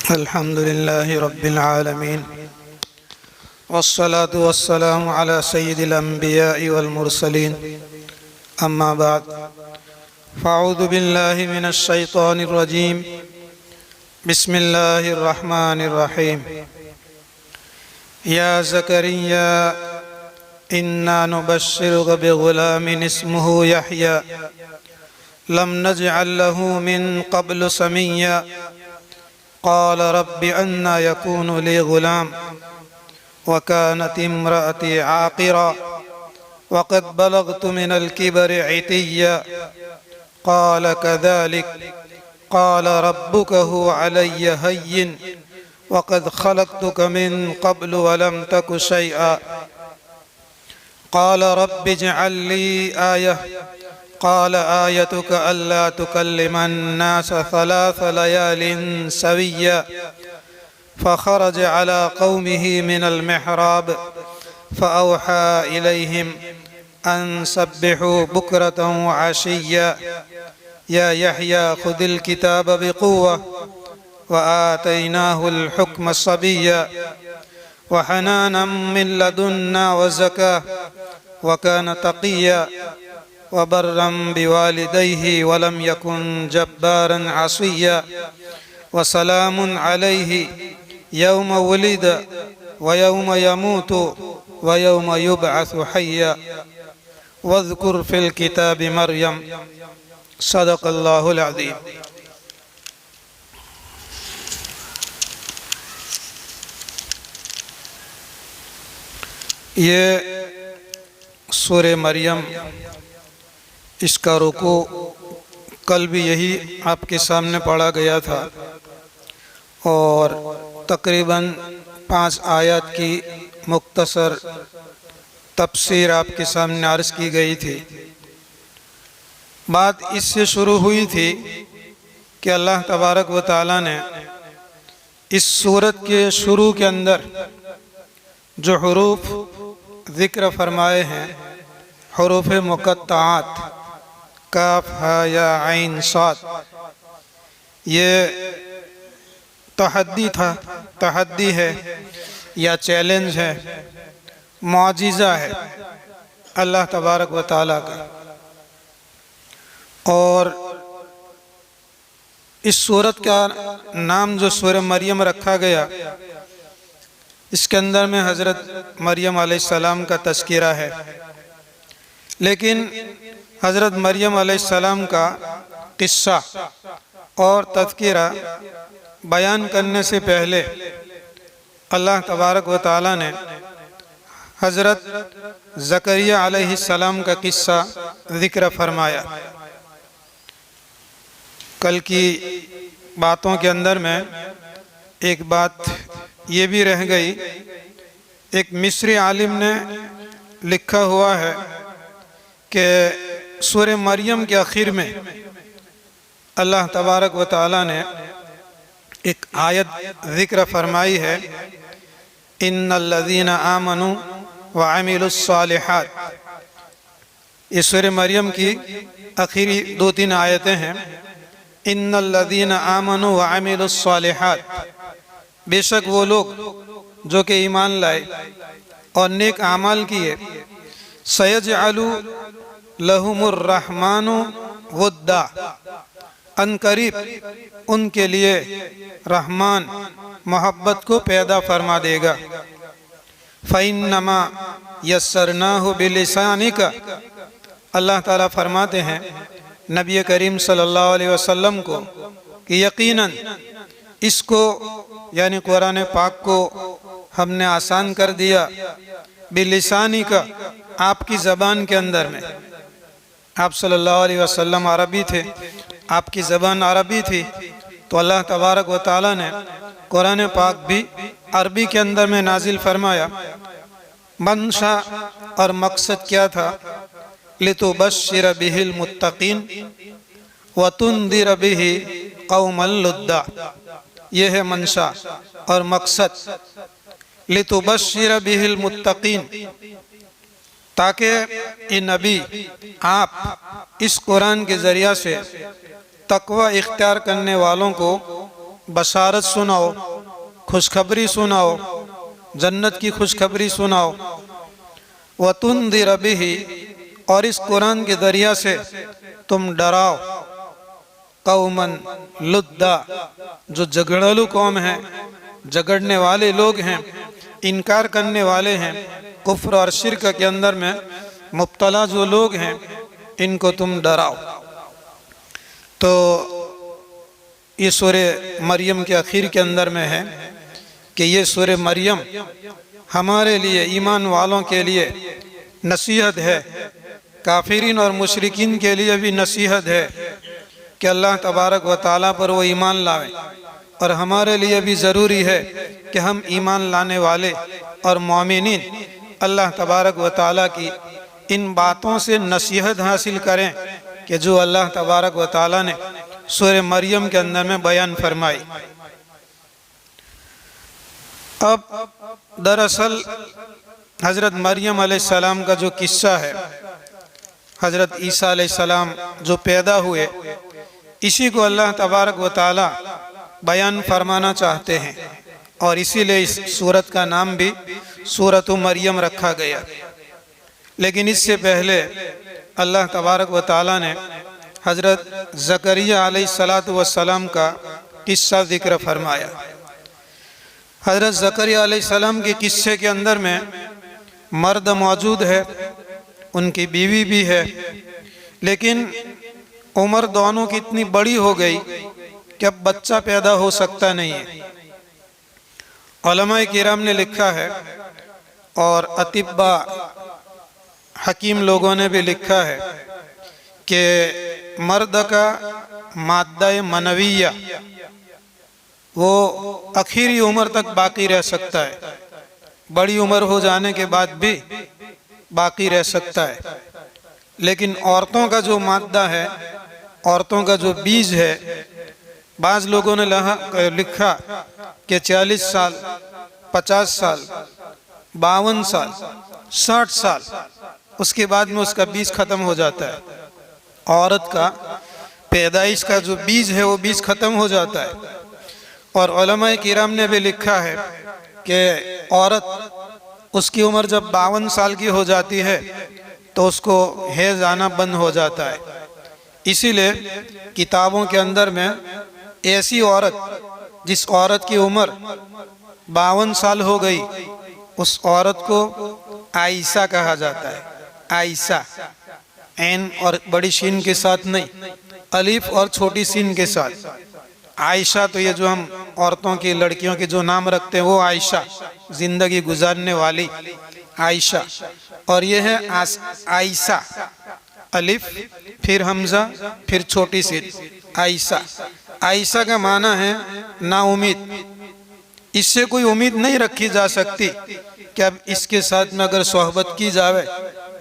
अल्हम्दुलिल्लाहि रब्बिल आलमीन वस्सलातु वस्सलामु अला सय्यिदिल अंबियाइ वल मुरसलीन अम्मा बाद फ़अऊज़ु बिल्लाहि मिनश शैतानिर रजीम बिस्मिल्लाहिर रहमानिर रहीम या ज़करिया इन्ना नुबश्शिरुका बिग़ुलामिन इस्मुहु यहया लम नजअल लहू मिन क़ब्लु समय्या क़ाल रब्बि अन्ना यकूनु ली ग़ुलाम वकानत इम्रअती आक़िरा वक़द बलग़तु मिनल किबरि इतिय्या क़ाल कज़ालिक क़ाल रब्बुका हुवा अलय्या हय्यिन वक़द ख़लक़तुका मिन क़ब्लु वलम तकु शैअन क़ाल रब्बि इज्अल ली आयह क़ाल आयतुका अल्ला तुकल्लिमन नास सलास लयालिन सविय्या फ़ख़रज अला क़ौमिही मिनल मिहराब फ़अवहा इलैहिम अन सब्बिहू बुक्रतन व अशिय्या या यहया ख़ुदिल किताब बिक़ुव्वा व आतैनाहुल हुक्म सबिय्या व हनानम मिन लदुन्ना व ज़का व कान तक़िय्या व बर्रम बिवालिदैहि व लम यकुन जब्बारन असिय्या व सलामुन अलैहि यौम वुलिद व यौम यमूतु व यौम युबअसु हय्या वज़्कुर फ़िल किताबि मरयम सदक़ल्लाहुल अज़ीम। ये सूरे मरियम, इसका रुकू कल भी यही आपके सामने पढ़ा गया था और तकरीबन 5 आयत की मुख्तसर तफसीर आपके सामने अर्ज़ की गई थी। बात इससे शुरू हुई थी कि अल्लाह तबारक व तआला ने इस सूरत के शुरू के अंदर जो हुरूफ ज़िक्र फरमाए हैं, हुरूफ मुक़त्तआत काफ हा या आइन साद, ये तहद्दी है या चैलेंज है, मुआजिज़ा है अल्लाह तबारक व तआला का। और इस सूरत का नाम जो सूरह मरियम रखा गया, इसके अंदर में हज़रत मरियम अलैहिस्सलाम का तज़किरा है, लेकिन हज़रत मरियम अलैहिस्सलाम का किस्सा और तज़किरा बयान करने से पहले अल्लाह तबारक व तआला ने हज़रत ज़करिया अलैहिस्सलाम का किस्सा ज़िक्र फरमाया। कल की बातों के अंदर में एक बात ये भी रह गई, एक मिस्री आलिम ने लिखा हुआ है कि सूरह मरियम के आखिर में अल्लाह तबारक व तआला ने एक आयत ज़िक्र फरमाई है, इन्नल्लज़ीना आमनू व अमिलुस्सालिहात। इस सूरह मरियम की आखिरी 2-3 आयतें हैं। इन्नल्लज़ीना आमनू व अमिलुस्सालिहात, बेशक वो लोग जो कि ईमान लाए और नेक आमाल किए, सयजअलु लहुमुर रहमानु वुद्दा, अनकरीब उनके लिए रहमान मोहब्बत को पैदा फरमा देगा। फ़इन्नमा यस्सरनाहु बिलिसानिका, अल्लाह ताला फरमाते हैं नबी करीम सल्लल्लाहु अलैहि वसल्लम को कि यकीनन इसको यानी कुरान पाक को हमने आसान कर दिया, बिलिसानिका, आपकी ज़बान के अंदर में। आप सल्लल्लाहु अलैहि वसल्लम अरबी थे, आपकी ज़बान अरबी थी, तो अल्लाह तबारक व तआला ने कुरान पाक भी अरबी के अंदर में नाजिल फरमाया। मंशा और मकसद क्या था? लितुबश्शिर बिहिल मुत्तकीन व तुंदिर बिही कौमल लुद्दा, ये है मंशा और मकसद। लितुबश्शिर बिहिल मुत्तकीन, ताकि ये नबी आप इस कुरान के ज़रिया से तकवा इख्तियार करने वालों को बशारत सुनाओ, खुशखबरी सुनाओ, जन्नत की खुशखबरी सुनाओ। वतुंदिर बिही, और इस कुरान के दरिया से तुम डराओ कौमन लुद्दा, जो झगड़ालू कौम है, झगड़ने वाले लोग हैं, इनकार करने वाले हैं, कुफ्र और शिर्क के अंदर में मुब्तला जो लोग हैं, इनको तुम डराओ। तो ये सूरे मरियम के आखिर के अंदर में है कि ये सूरे मरियम हमारे लिए, ईमान वालों के लिए नसीहत है, काफिरीन और मुशरिकीन के लिए भी नसीहत है कि अल्लाह तबारक व ताला पर वो ईमान लाएं। और हमारे लिए भी ज़रूरी है कि हम ईमान लाने वाले और मोमिनीन अल्लाह तबारक व ताला की इन बातों से नसीहत हासिल करें कि जो अल्लाह तबारक व ताला ने सूरह मरियम के अंदर में बयान फरमाई। अब दरअसल हज़रत मरियम अलैहिस्सलाम का जो किस्सा है, हज़रत ईसा अलैहिस्सलाम जो पैदा हुए, इसी को अल्लाह तबारक व ताला बयान फरमाना चाहते हैं, और इसीलिए इस सूरत का नाम भी सूरत मरियम रखा गया। लेकिन इससे पहले अल्लाह तबारक व ताला ने हज़रत ज़करिया अलैहिस्सलातु वस्सलाम का किस्सा ज़िक्र फरमाया। हज़रत ज़करिया अलैहिस्सलाम के किस्से के अंदर में मर्द मौजूद है, उनकी बीवी भी है, लेकिन उम्र दोनों की इतनी बड़ी हो गई कि अब बच्चा पैदा हो सकता नहीं है। उलमाए किराम ने लिखा है और अतिब्बा हकीम लोगों ने भी लिखा है कि मर्द का माद्दा मनविया वो आखिरी उम्र तक बाकी रह सकता है, बड़ी उम्र हो जाने के बाद भी बाकी रह सकता है। लेकिन औरतों का जो माद्दा है, औरतों का जो बीज है, बाज़ लोगों ने लिखा कि 40 साल, 50 साल, 52 साल, 60 साल, उसके बाद में उसका बीज ख़त्म हो जाता है। औरत का पैदाइश का जो बीज है वो बीज ख़त्म हो जाता है। और उलमाए किराम ने भी लिखा है कि औरत उसकी उम्र जब 52 साल की हो जाती है तो उसको हैज़ आना बंद हो जाता है। इसीलिए किताबों के अंदर में ऐसी औरत जिस औरत की उम्र 52 साल हो गई, उस औरत को आयशा कहा जाता है। आयशा, ऐन और बड़ी शीन के साथ नहीं, अलीफ और छोटी सीन के साथ। आयशा, तो ये जो हम औरतों की, लड़कियों के जो नाम रखते हैं वो आयशा, जिंदगी गुजारने वाली आयशा। और ये है आयशा, अलिफ फिर हमजा फिर छोटी सी आयशा। आयशा का माना है ना उम्मीद, इससे कोई उम्मीद नहीं रखी जा सकती कि अब इसके साथ में अगर सोहबत की जावे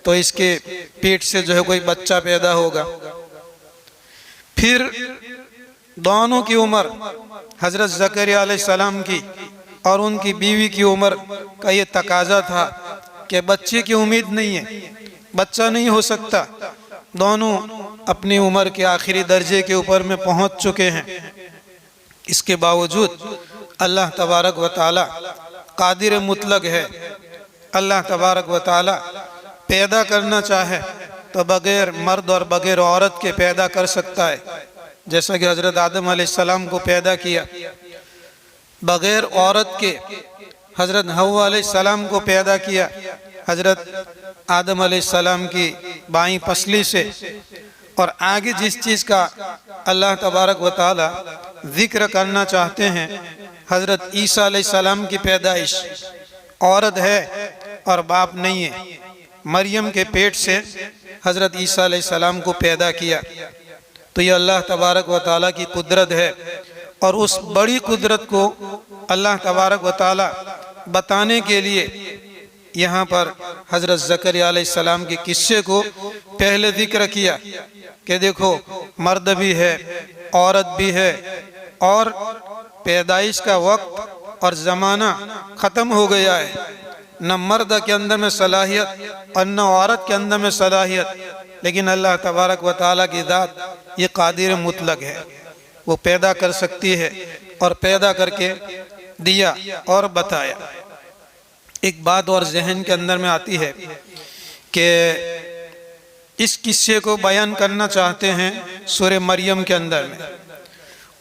तो इसके पेट से जो है कोई बच्चा पैदा होगा। फिर दोनों की उम्र, हज़रत ज़करिया अलैहिस्सलाम की और उनकी बीवी की उम्र का ये तकाजा था कि बच्चे की उम्मीद नहीं है, बच्चा नहीं हो सकता। दोनों अपनी उम्र के आखिरी दर्जे के ऊपर में पहुंच चुके हैं। इसके बावजूद अल्लाह तबारक व ताला कादिर मुतलक है। अल्लाह तबारक व ताला पैदा करना चाहे तो बग़ैर मर्द और बग़ैर औरत के पैदा कर सकता है। जैसा कि हज़रत आदम अलैहिस्सलाम को पैदा किया, बग़ैर औरत के हज़रत हव्वा अलैहिस्सलाम को पैदा किया, हज़रत आदम अलैहिस्सलाम की बाईं पसली से। और आगे जिस चीज़ का अल्लाह तबारक व ताला ज़िक्र करना चाहते हैं, हज़रत ईसा अलैहिस्सलाम की पैदाइश, औरत है और बाप नहीं है। मरियम के पेट से हज़रत ईसा अलैहिस्सलाम को पैदा किया। तो ये अल्लाह तबारक व ताला की कुदरत है। और उस बड़ी कुदरत को अल्लाह तबारक व ताला बताने के लिए यहाँ पर हज़रत ज़करिया अलैहिस्सलाम के किस्से को पहले जिक्र किया कि देखो मर्द भी है, औरत भी है, और पैदाइश का वक्त और ज़माना ख़त्म हो गया है। न मर्द के अंदर में सलाहियत और न औरत के अंदर में सलाहियत, लेकिन अल्लाह तबारक व ताला की ज़ात ये कादिर मुतलक है। वो पैदा कर सकती है और पैदा करके दिया और बताया। एक बात और जहन के अंदर में आती है कि इस किस्से को बयान करना चाहते हैं सूरह मरियम के अंदर में,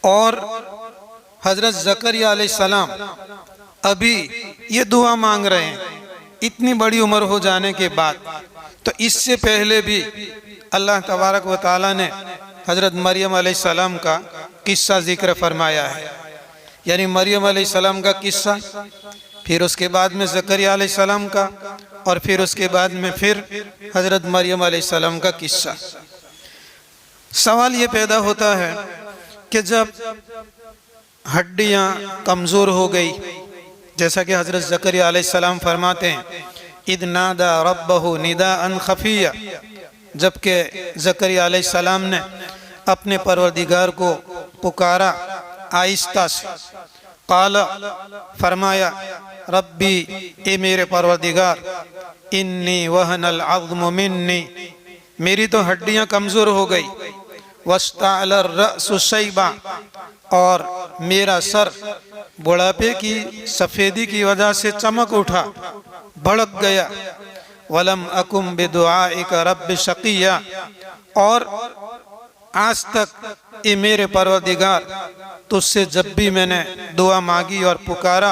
और हज़रत ज़करिया अलैहिस्सलाम अभी ये दुआ मांग रहे हैं इतनी बड़ी उम्र हो जाने के बाद। तो इससे पहले भी अल्लाह तबारक व तआला ने हज़रत मरियम अलैहिस्सलाम का किस्सा जिक्र फरमाया है, यानी मरियम अलैहिस्सलाम का किस्सा, फिर उसके बाद में ज़करिया अलैहिस्सलाम का, और फिर उसके बाद में फिर हज़रत मरियम अलैहिस्सलाम का किस्सा। सवाल ये पैदा होता है कि जब हड्डियाँ कमज़ोर हो गई, जैसा कि हज़रत ज़करिया अलैहिस्सलाम फरमाते हैं, इद नादा रब्बहु निदाअन खफिया, जबकि ज़करिया अलैहिस्सलाम ने अपने परवरदिगार को पुकारा आहिस्ता से। काला, फरमाया, रब्बी, ए मेरे परवरदिगार, इन्नी वहनल अज़्मु मिन्नी, मेरी तो हड्डियाँ कमज़ोर हो गई, वस्तअलर रअसु शैबा, और मेरा सर बुढ़ापे की सफ़ेदी की वजह से चमक उठा, भड़क गया, वलम अकुम बिदुआइक रब्बि शक़िया, और आज तक ए मेरे परवरदिगार तुझसे जब भी मैंने दुआ मांगी और पुकारा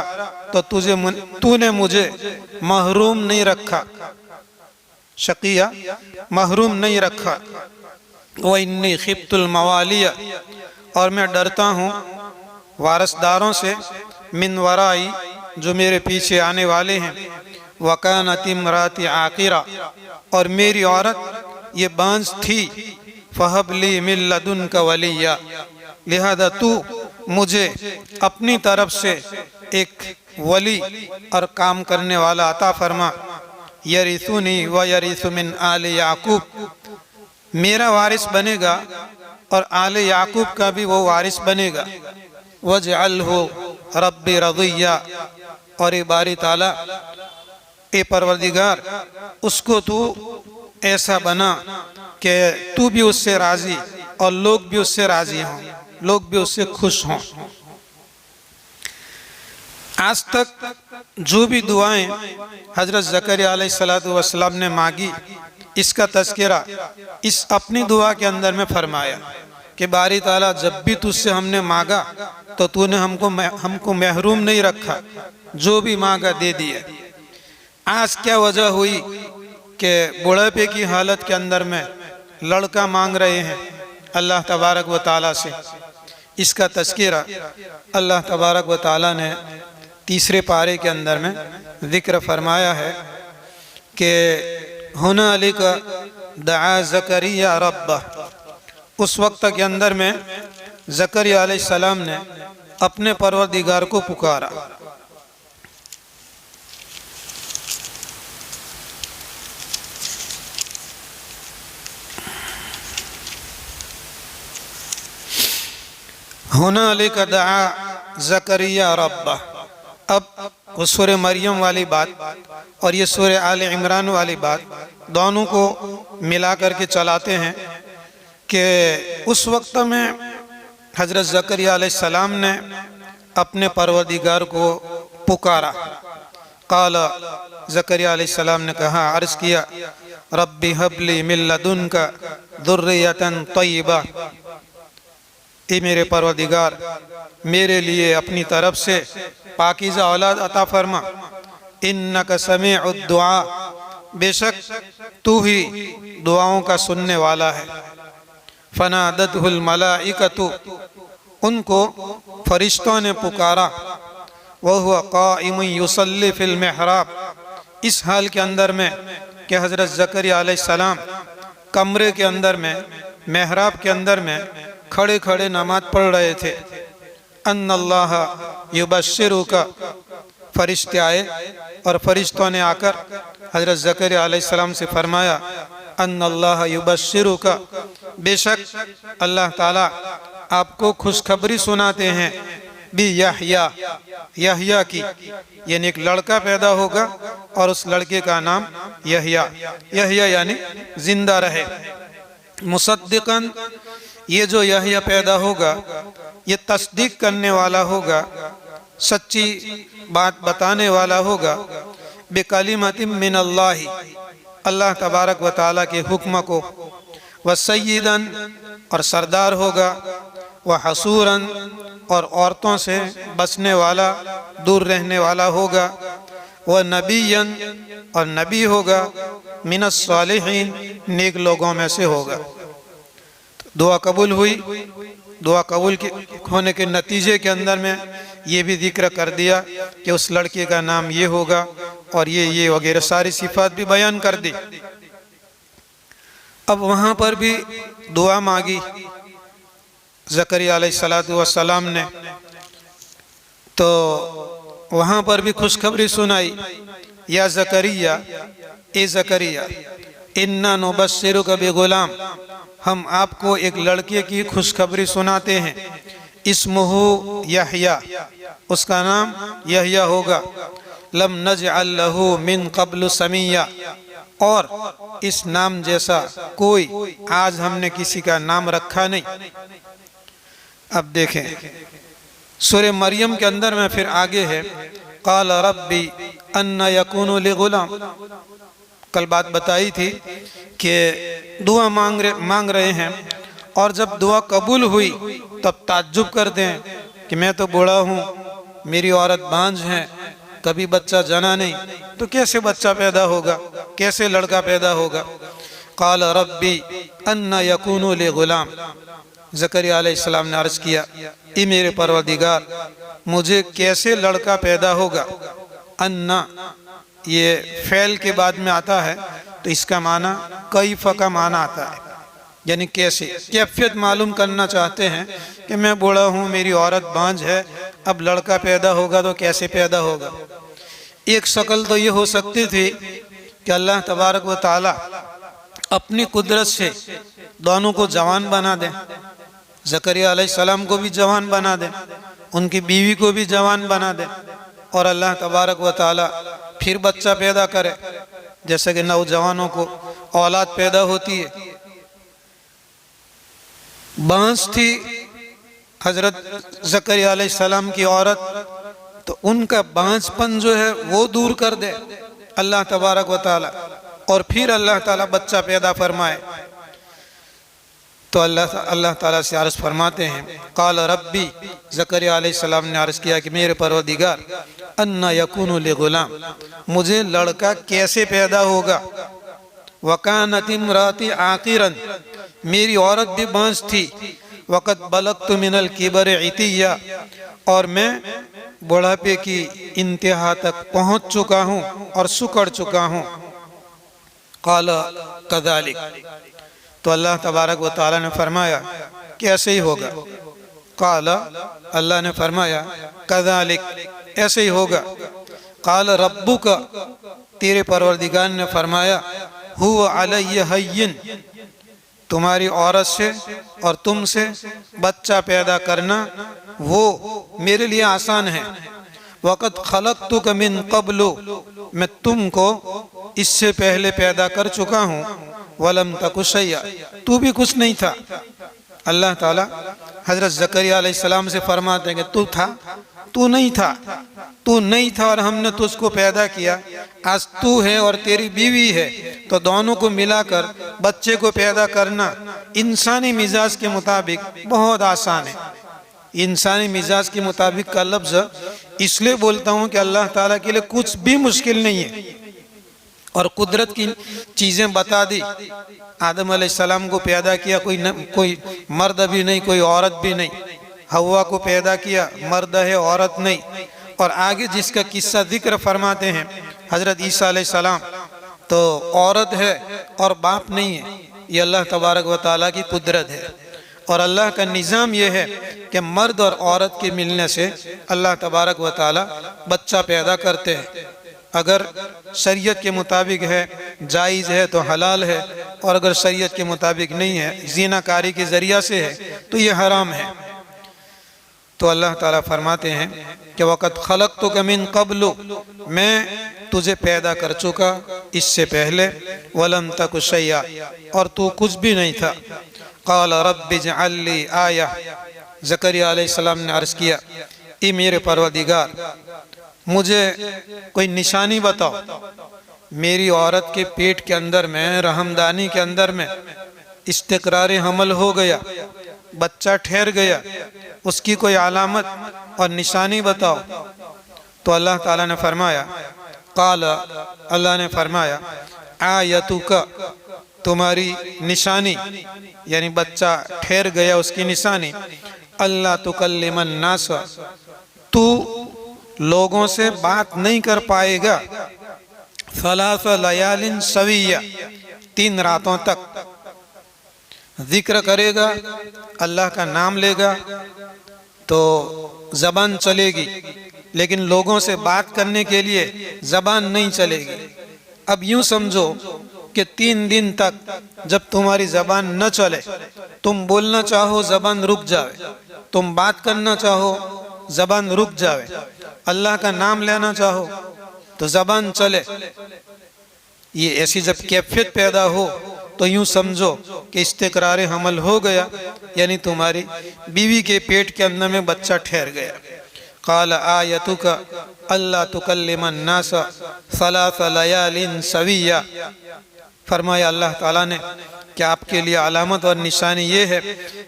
तो तूने मुझे महरूम नहीं रखा, शक़िया महरूम नहीं रखा। व इन्नी खिफ्तुल मवालिया, और मैं डरता हूँ वारसदारों से, मिन वराई, जो मेरे पीछे आने वाले हैं, वकानत इमराती आकिरा, और मेरी औरत ये बांझ थी, फहबली मिन लदुनका वलिया, लिहाजा तू मुझे अपनी तरफ से एक वली और काम करने वाला अता फरमा, यरिसुनी व यरिसु मिन आले याकूब, मेरा वारिस बनेगा और आले याकूब का भी वो वारिस बनेगा, वजअलहु रब्बी रज़िया, और ए बारी ताला, ए परवरदिगार, उसको तू ऐसा बना कि तू भी उससे राज़ी और लोग भी उससे राज़ी हों, लोग भी उससे खुश हों। आज तक जो भी दुआएं हज़रत ज़करिया अलैहिस्सलातु वस्सलाम ने मांगी, इसका तज़किरा इस अपनी दुआ के अंदर में फरमाया कि बारी ताला, जब भी तुझसे हमने मांगा तो तूने हमको महरूम नहीं रखा, जो भी मांगा दे दिया। आज क्या वजह हुई कि बुढ़ापे की हालत के अंदर में लड़का मांग रहे हैं अल्लाह तबारक व तआला से? इसका तज़किरा अल्लाह तबारक व तआला ने तीसरे पारे के अंदर में ज़िक्र फरमाया है कि हुनालिका दआ ज़करिया रब्बह, उस वक्त के अंदर में ज़करिया अलैहिस्सलाम ने अपने परवरदिगार को पुकारा। हुनालिका दआ ज़करिया रब्बह, अब वो सूरह मरियम वाली बात और ये सूरह आले इमरान वाली बात दोनों को मिला करके चलाते हैं कि उस वक्त में हज़रत ज़करिया अलैहिस्सलाम ने अपने परवरदिगार को पुकारा। काला, ज़करिया अलैहिस्सलाम ने कहा, अर्ज़ किया, रब्बी हबली मिन लदुनका ज़ुर्रियतन तय्यिबा, ए मेरे परवरदिगार, मेरे लिए अपनी तरफ से पाकीज़ा औलाद अता फरमा, इन्नका समीउद दुआ, बेशक तू ही दुआओं का सुनने वाला है। फनादतहुल मलाइकतु, उनको फरिश्तों ने पुकारा, वहुवा काइमुन युसल्ली फिल मिहराब, इस हाल के अंदर में कि हज़रत ज़करिया अलैहिस्सलाम कमरे के अंदर में, मेहराब के अंदर में खड़े खड़े नमाज पढ़ रहे थे। अन्नल्लाह युबश्शिरुका, फरिश्ते आए और फरिश्तों ने आकर हज़रत ज़करिया अलैहिस्सलाम से फरमाया, अन्नल्लाह युबश्शिरुका, बेशक अल्लाह ताला आपको खुशखबरी सुनाते हैं, बि यहया, यहया की, यानी एक लड़का पैदा होगा और उस लड़के का नाम यहया, यहया यानी जिंदा रहे। मुसद्दिक़न, ये जो यहया पैदा होगा ये तस्दीक करने वाला होगा, सच्ची बात बताने वाला होगा, बेकलिमतिन मिनल्लाहि, अल्लाह तबारक व तआला के हुक्म को, व सय्यिदन, और सरदार होगा, व हसूरन, और औरतों से बचने वाला, दूर रहने वाला होगा, व नबियन, और नबी होगा, मिनस सालिहीन, नेक लोगों में से होगा। दुआ कबूल हुई। दुआ कबूल होने के नतीजे के अंदर में ये भी जिक्र कर दिया कि उस लड़के का नाम ये होगा और ये वगैरह सारी सिफात भी बयान कर दी। अब वहाँ पर भी दुआ मांगी ज़करिया अलैहिस्सलातु वस्सलाम ने, तो वहाँ पर भी खुशखबरी सुनाई, या ज़करिया, ए ज़करिया, इन्ना नुबश्शिरुका बिग़ुलाम, हम आपको एक लड़के की खुशखबरी सुनाते हैं, इस्मुहु यहया, उसका नाम यहया होगा, लम नजअल लहू मिन क़ब्लु समिया, और इस नाम जैसा कोई आज हमने किसी का नाम रखा नहीं। अब देखें सूरह मरियम के अंदर में फिर आगे है, क़ाल रब्बी अन्ना यकूनु ली ग़ुलाम, कल बात बताई थी कि दुआ मांग रहे हैं, और जब दुआ कबूल हुई तब ताज्जुब करते हैं कि मैं तो बूढ़ा हूँ, मेरी औरत बांझ है, कभी बच्चा जना नहीं, तो कैसे बच्चा पैदा होगा, कैसे लड़का पैदा होगा। क़ाल रब्बी अन्ना यकूनु ली ग़ुलाम, ज़करिया अलैहिस्सलाम ने अर्ज़ किया, ए मेरे परवरदिगार, मुझे कैसे लड़का पैदा होगा। अन्ना ये फ़ैल के बाद में आता है, तो इसका माना कैफ़ का माना आता है, यानी कैसे, कैफियत मालूम करना चाहते हैं कि मैं बूढ़ा हूँ, मेरी औरत बांझ है, अब लड़का पैदा होगा तो कैसे पैदा होगा। एक शक्ल तो ये हो सकती थी कि अल्लाह तबारक व तआला अपनी कुदरत से दोनों को जवान बना दें, ज़करिया अलैहिस्सलाम को भी जवान बना दें, उनकी बीवी को भी जवान बना दें, और अल्लाह तबारक व तआला फिर बच्चा पैदा करे, जैसे कि नौजवानों को औलाद पैदा होती है। बांझ थी हजरत ज़करिया अलैहिस्सलाम की औरत, तो उनका बांझपन जो है वो दूर कर दे अल्लाह तबारक व तआला, और फिर अल्लाह ताला बच्चा पैदा फरमाए। तो अल्लाह ताला से अर्ज़ फरमाते हैं, क़ाल रब्बी, ज़करिया अलैहिस्सलाम ने अर्ज़ किया कि मेरे परवरदिगार, अन्ना यकूनु ली ग़ुलाम, मुझे लड़का कैसे पैदा होगा। वकानत इम्राती आक़िरन, मेरी औरत भी बांझ थी, वक़द बलगतु मिनल किबर इतिया, और मैं बुढ़ापे की इंतहा तक पहुँच चुका हूँ और सुकड़ चुका हूँ। क़ाल कज़ालिक, तो अल्लाह तबारक व तआला ने फरमाया कि ऐसे ही होगा। क़ाल, अल्लाह ने फरमाया, कज़ालिक, ऐसे ही होगा। क़ाल रब्बुका, तेरे परवरदिगार ने फरमाया, हुवा अलैया हय्यिन, तुम्हारी औरत से और तुमसे बच्चा पैदा करना वो मेरे लिए आसान है। वक़द खलक़तुका मिन क़ब्लु, मैं तुमको इससे पहले पैदा कर चुका हूँ, वलम तकु शैया, तू भी कुछ नहीं था। अल्लाह ताला हज़रत ज़करिया अलैहिस्सलाम से फरमाते हैं कि तू था, तू नहीं था, तू नहीं था और हमने तुझको पैदा किया, आज तू है और तेरी बीवी है, तो दोनों को मिलाकर बच्चे को पैदा करना इंसानी मिजाज के मुताबिक बहुत आसान है। इंसानी मिजाज के मुताबिक का लफ्ज़ इसलिए बोलता हूँ कि अल्लाह ताला के लिए कुछ भी मुश्किल नहीं है, और कुदरत की चीज़ें बता दी। आदम अलैहिस्सलाम को पैदा किया, कोई मर्द भी नहीं, कोई औरत भी नहीं। हव्वा को पैदा किया, मर्द है औरत नहीं। और आगे जिसका किस्सा जिक्र फरमाते हैं हज़रत ईसा अलैहिस्सलाम, तो औरत है और बाप नहीं है। ये अल्लाह तबारक व तआला की कुदरत है, और अल्लाह का निज़ाम ये है कि मर्द और औरत के मिलने से अल्लाह तबारक व तआला बच्चा पैदा करते हैं। अगर शरीयत के मुताबिक है, जायज़ है तो हलाल है, और अगर शरीयत के मुताबिक नहीं है, ज़िनाकारी के ज़रिया से है, तो ये हराम है। तो अल्लाह ताला फरमाते हैं कि वक़द खलक़तुका मिन क़ब्लु, मैं तुझे पैदा कर चुका इससे पहले, वलम तकु शैया, और तू कुछ भी नहीं था। क़ाल रब्बि जअल ली आया, ज़करिया अलैहिस्सलाम ने अर्ज़ किया, ए मेरे परवरदिगार, मुझे कोई निशानी बताओ। मेरी औरत के पेट के अंदर में, रहमदानी के अंदर में इस्तिक़रार हमल हो गया, बच्चा ठहर गया, उसकी कोई अलामत और निशानी बताओ। तो अल्लाह ताला ने फरमाया, क़ाल, अल्लाह ने फरमाया, आयतुका, तुम्हारी निशानी यानी बच्चा ठहर गया उसकी निशानी, अल्लाह तुकल्लिमन नास, तू लोगों से बात नहीं कर पाएगा, सलास लयालिन सविया, 3 रातों तक जिक्र करेगा, अल्लाह का नाम लेगा तो ज़बान चलेगी, लेकिन लोगों से बात करने के लिए ज़बान नहीं चलेगी। अब यूं समझो कि 3 दिन तक जब तुम्हारी ज़बान न चले, तुम बोलना चाहो ज़बान रुक जाए, तुम बात करना चाहो ज़बान रुक जाए, अल्लाह का नाम लेना चाहो तो ज़बान चले, ये ऐसी जब कैफियत पैदा हो तो यूं समझो कि इस्तिक़रार हमल हो गया, यानी तुम्हारी बीवी के पेट के अंदर में बच्चा ठहर गया। क़ाल आयतुका अल्ला तुकल्लिमन नास सलास लयालिन सविया, फरमाया अल्लाह ताला ने कि आपके लिए अलामत और निशानी ये है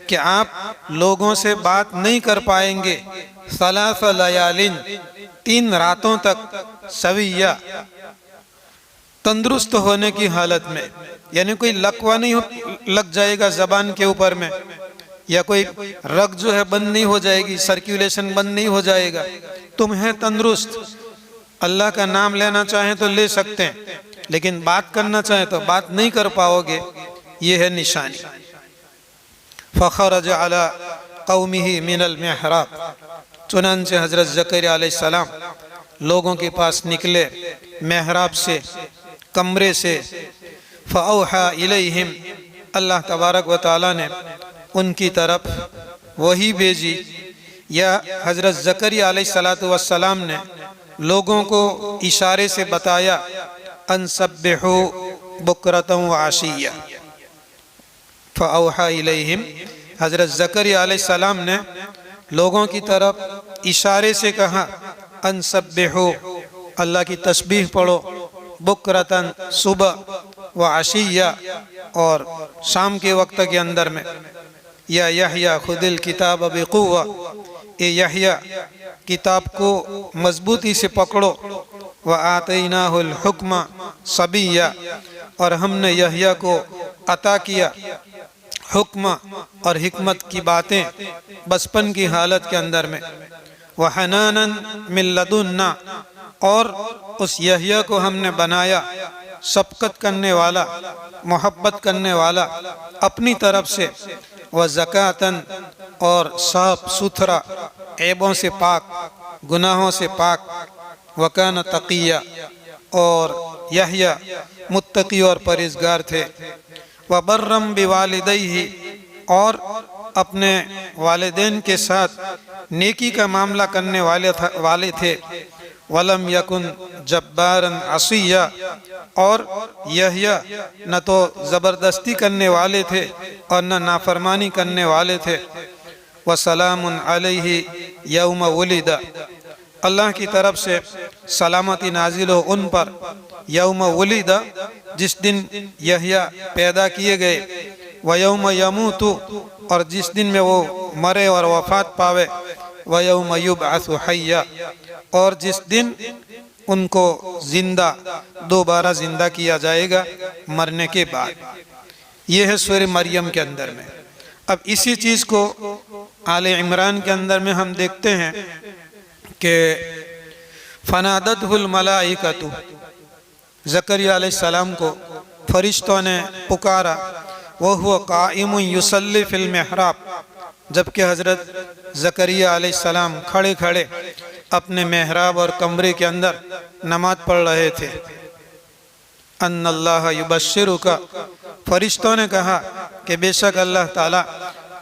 कि आप लोगों से बात नहीं कर पाएंगे, सलास लयालिन, 3 रातों तक, सविया, तंदुरुस्त होने की हालत में, यानी कोई लकवा नहीं लग जाएगा ज़बान के ऊपर में, या कोई रग जो है बंद नहीं हो जाएगी, सर्कुलेशन बंद नहीं हो जाएगा, तुम हैं तंदुरुस्त, अल्लाह का नाम लेना चाहें तो ले सकते हैं, लेकिन बात करना चाहें तो बात नहीं कर पाओगे, ये है निशानी। फ़ख़रज अला क़ौमिही मिनल महराब, चुनांचे हज़रत ज़करिया अलैहिस्सलाम लोगों के पास निकले महराब से, कमरे से। फ़अौहा इलैहिम, अल्लाह तबारक व तआला ने उनकी तरफ वही भेजी, या हज़रत ज़करिया अलैहिस्सलातु वस्सलाम ने लोगों को इशारे से बताया, अन सब्बिहू बुकरतन व आशिया। फ़अौहा इलैहिम, हज़रत ज़करिया अलैहिस्सलाम ने लोगों की तरफ इशारे से कहा, अन सब्बिहू, अल्लाह की तस्बीह पढ़ो, बुकरतन, सुबह, व आशिया, और शाम के वक्त के अंदर में, या यहया खुदिल किताब बिक़ुव्वा, ए यहया किताब को मजबूती से पकड़ो, व आतैनाहुल हुक्म सबिया, और हमने यहया को अता किया हुक्म और हिकमत की बातें बचपन की हालत के अंदर में, व हनानन मिन लदुन्ना, और उस यहया को हमने बनाया शफ़क़त करने वाला, मोहब्बत करने वाला अपनी तरफ से, व ज़कातन, और साफ सुथरा, ऐबों से पाक, गुनाहों से पाक, व कान तक़िया, और यहया मुत्तकी और परहेज़गार थे, व बर्रम बिवालिदैहि, और अपने वालिदैन के साथ नेकी का मामला करने वाले थे, वलम यकुन जब्बारन असिया, और यहया न तो ज़बरदस्ती करने वाले थे और न नाफरमानी करने वाले थे। व सलामुन अलैहि यौम वुलिदा, अल्लाह की तरफ से सलामती नाजिल हो उन पर, यौम वुलिदा, जिस दिन यहया पैदा किए गए, व यौम यमूतु, और जिस दिन में वो मरे और वफ़ात पावे, व यौम युबअसु हय्या, और जिस दिन उनको जिंदा, दोबारा जिंदा किया जाएगा मरने के बाद। ये है सूरह मरियम के अंदर में। अब इसी चीज़ को आले इमरान के अंदर में हम देखते हैं कि फनादतहुल मलाइकतु, ज़करिया अलैहिस्सलाम को फरिश्तों ने पुकारा, वह हुआ काइमुन युसल्ली फिल महराब, जबकि हज़रत ज़करिया अलैहिस्सलाम खड़े खड़े अपने महराब और कमरे के अंदर नमाज पढ़ रहे थे। अन्नल्लाह युबश्शिरुका, फरिश्तों ने कहा कि बेशक अल्लाह ताला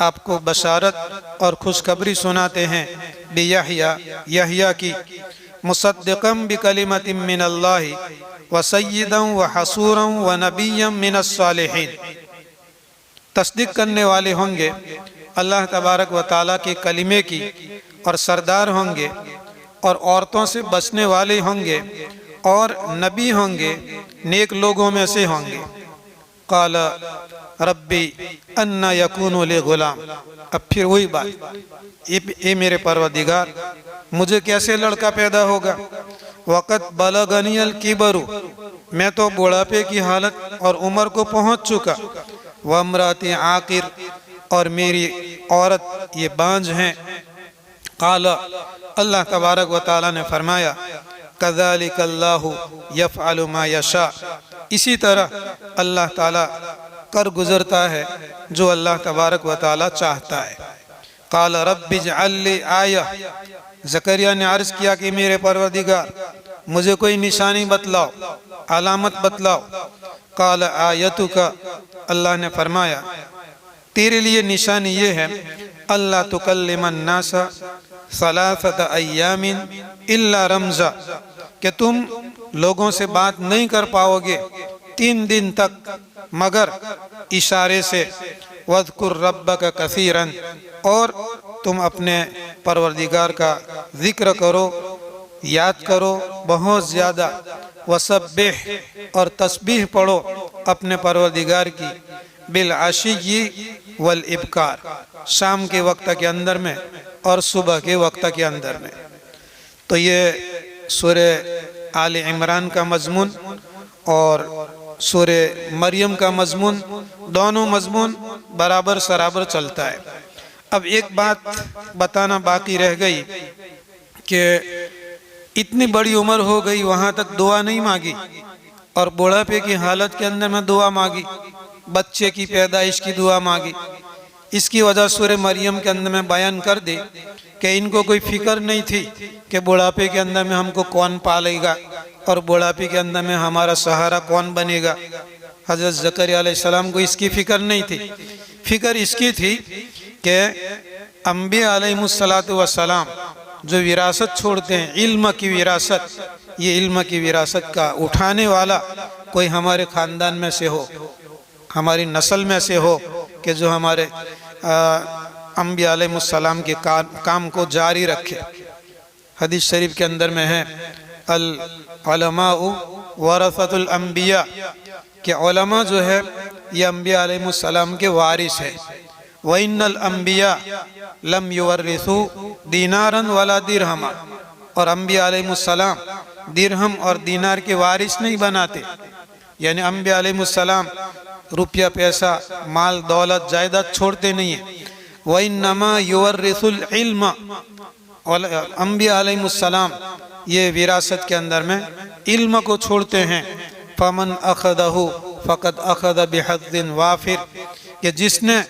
आपको बशारत और खुशखबरी सुनाते हैं, बियहया, यहया की, मुसद्दिक़म बिकलिमतिन मिनल्लाहि व सय्यिदन व हसूरन व नबिय्यन मिनस्सालिहीन, तस्दीक करने वाले होंगे, अल्लाह तबारक व ताला के कलिमे की, और सरदार होंगे, और औरतों से बचने वाले होंगे, और नबी होंगे, नेक लोगों में से होंगे। क़ाल रब्बी अन्ना यकूनु ली गुलाम। अब फिर वही बात, ये मेरे परवरदिगार, मुझे कैसे लड़का पैदा होगा। वक़त बलगनियल किबरु, मैं तो बुढ़ापे की हालत और उम्र को पहुँच चुका। वम्राती आकिर, और मेरी औरत ये बांझ हैं। क़ाल, अल्लाह तबारक व ताला ने फरमाया, कज़ालिकल्लाहु यफ़अलु मा यशा, इसी तरह अल्लाह ताला कर गुजरता है जो अल्लाह तबारक व ताला चाहता है। क़ाल रब्बि इजअल ली आया, ज़करिया ने अर्ज़ किया कि मेरे परवरदिगार, मुझे कोई निशानी बतलाओ, अलामत बतलाओ। क़ाल आयतुका, अल्लाह ने फरमाया, तेरे लिए निशानी ये है, अल्लाह तुकल्लिमन नासा सलासत अय्यामिन इल्ला रमज़ा, कि तुम लोगों से बात नहीं कर पाओगे 3 दिन तक मगर इशारे से। वज़कुर रब्बक कसीरन, और तुम अपने परवरदिगार का जिक्र करो, याद करो बहुत ज़्यादा। वसब्बिह, और तस्बीह पढ़ो अपने परवरदिगार की। बिल आशिय्यि वल इब्कार, शाम के वक्त के अंदर में और सुबह के वक्त के अंदर में। तो ये सूरह आल इमरान का मज़मून और सूरह मरियम का मज़मून, दोनों मज़मून बराबर सराबर चलता है। अब एक बात बताना बाकी रह गई कि इतनी बड़ी उम्र हो गई, वहाँ तक दुआ नहीं मांगी, और बुढ़ापे की हालत के अंदर में दुआ मांगी, बच्चे की पैदाइश की दुआ मांगी। इसकी वजह सूरह मरियम के अंदर में बयान कर दे कि इनको कोई फिक्र नहीं थी कि बुढ़ापे के अंदर में हमको कौन पालेगा और बुढ़ापे के अंदर में हमारा सहारा कौन बनेगा। हज़रत ज़करिया अलैहिस्सलाम को इसकी फ़िक्र नहीं थी। फ़िक्र इसकी थी कि अंबिया अलैहिमुस्सलातु वस्सलाम जो विरासत छोड़ते हैं, इल्म की विरासत, ये इल्म की विरासत का उठाने वाला कोई हमारे ख़ानदान में से हो, हमारी नस्ल में से हो, कि जो हमारे अंबिया अलैहिमुस्सलाम के काम को जारी रखे। हदीस शरीफ के अंदर में है, अल उलमाउ वरसतुल अंबिया, कि उलमा जो है ये अंबिया अलैहिमुस्सलाम के वारिस है। व इन्नल अंबिया लम युवर्रिसु दीनारन वला दिरहमा, और अंबिया अलैहिमुस्सलाम दिरहम और दीनार के वारिस नहीं बनाते। यानी अंबिया अलैहिमुस्सलाम रुपया पैसा माल दौलत जायदाद छोड़ते नहीं है। व इन्नमा युवर्रिसुल इल्म, अंबिया अलैहिमुस्सलाम ये विरासत के अंदर में इल्म को छोड़ते हैं। फमन अखदहु फ़क़द अखद बिहज़्ज़िन वाफ़िर, कि जिसने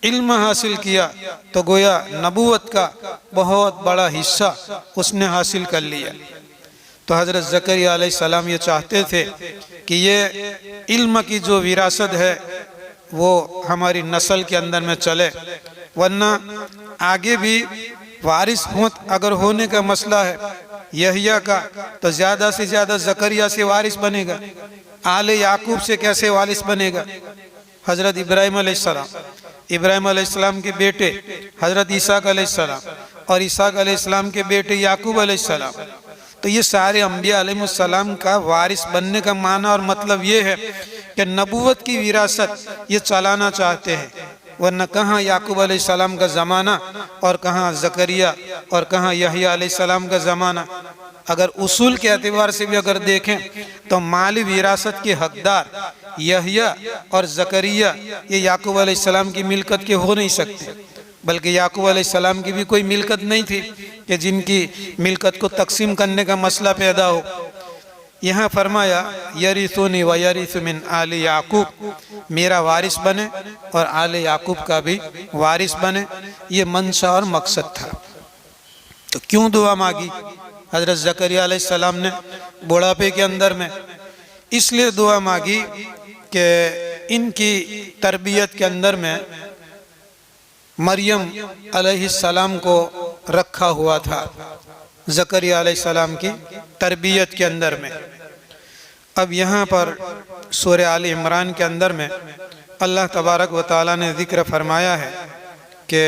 इल्म हासिल किया तो गोया नबूवत का बहुत बड़ा हिस्सा उसने हासिल कर लिया। तो हज़रत ज़करिया अलैहिस्सलाम ये चाहते थे कि ये इल्म की जो विरासत है वो हमारी नस्ल के अंदर में चले, वरना आगे भी वारिस अगर होने का मसला है यहया का, तो ज़्यादा से ज़्यादा ज़करिया से वारिस बनेगा, आले याकूब से कैसे वारिस बनेगा। हज़रत इब्राहीम अलैहिस्सलाम के बेटे हज़रत ईसाक अलैहिस्सलाम, और ईसाक अलैहिस्सलाम के बेटे याकूब अलैहिस्सलाम। तो ये सारे अंबिया अलैहिमुस्सलाम का वारिस बनने का माना और मतलब ये है कि नबूवत की विरासत ये चलाना चाहते हैं, वरना कहाँ याकूब अलैहिस्सलाम का ज़माना और कहाँ ज़करिया और कहाँ यहया अलैहिस्सलाम का ज़माना। अगर उसूल के एतबार से भी अगर देखें तो माली विरासत के हकदार यहया और ज़करिया ये याकूब अलैहिस्सलाम की मिल्कत के हो नहीं सकते, बल्कि याकूब अलैहिस्सलाम की भी कोई मिल्कत नहीं थी कि जिनकी मिल्कत को तकसीम करने का मसला पैदा हो। यहाँ फरमाया यरिसुनी व यरिसु मिन आले याकूब, मेरा वारिस बने और आले याकूब का भी वारिस बने, ये मंशा और मकसद था। तो क्यों दुआ मांगी हज़रत ज़करिया अलैहिस्सलाम ने बुढ़ापे के अंदर में? इसलिए दुआ मांगी कि इनकी तरबियत के अंदर में मरियम अलैहिस्सलाम को रखा हुआ था, ज़करिया अलैहिस्सलाम की तरबियत के अंदर में। अब यहाँ पर सूरह आल इमरान के अंदर में अल्लाह तबारक व तआला ने ज़िक्र फरमाया है कि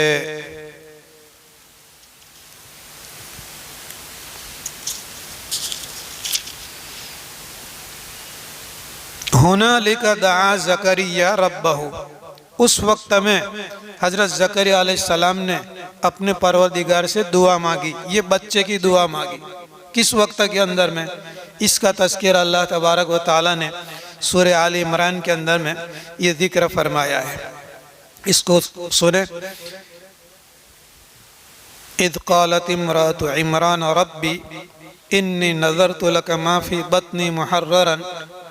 हुनालिका दआ ज़करिया रब्बहू, उस वक्त में हज़रत ज़करिया अलैहिस्सलाम ने अपने परवरदिगार से दुआ मांगी। ये बच्चे की दुआ मांगी किस वक्त के अंदर में? इसका तज़किरा अल्लाह तबारक व तआला ने सूरह आल इमरान के अंदर में ये ज़िक्र फरमाया है। इसको सुने। इज़ क़ालत इम्राअतु इमरान रब्बी इन्नी नज़रतु लका मा फ़ी बत्नी मुहर्ररन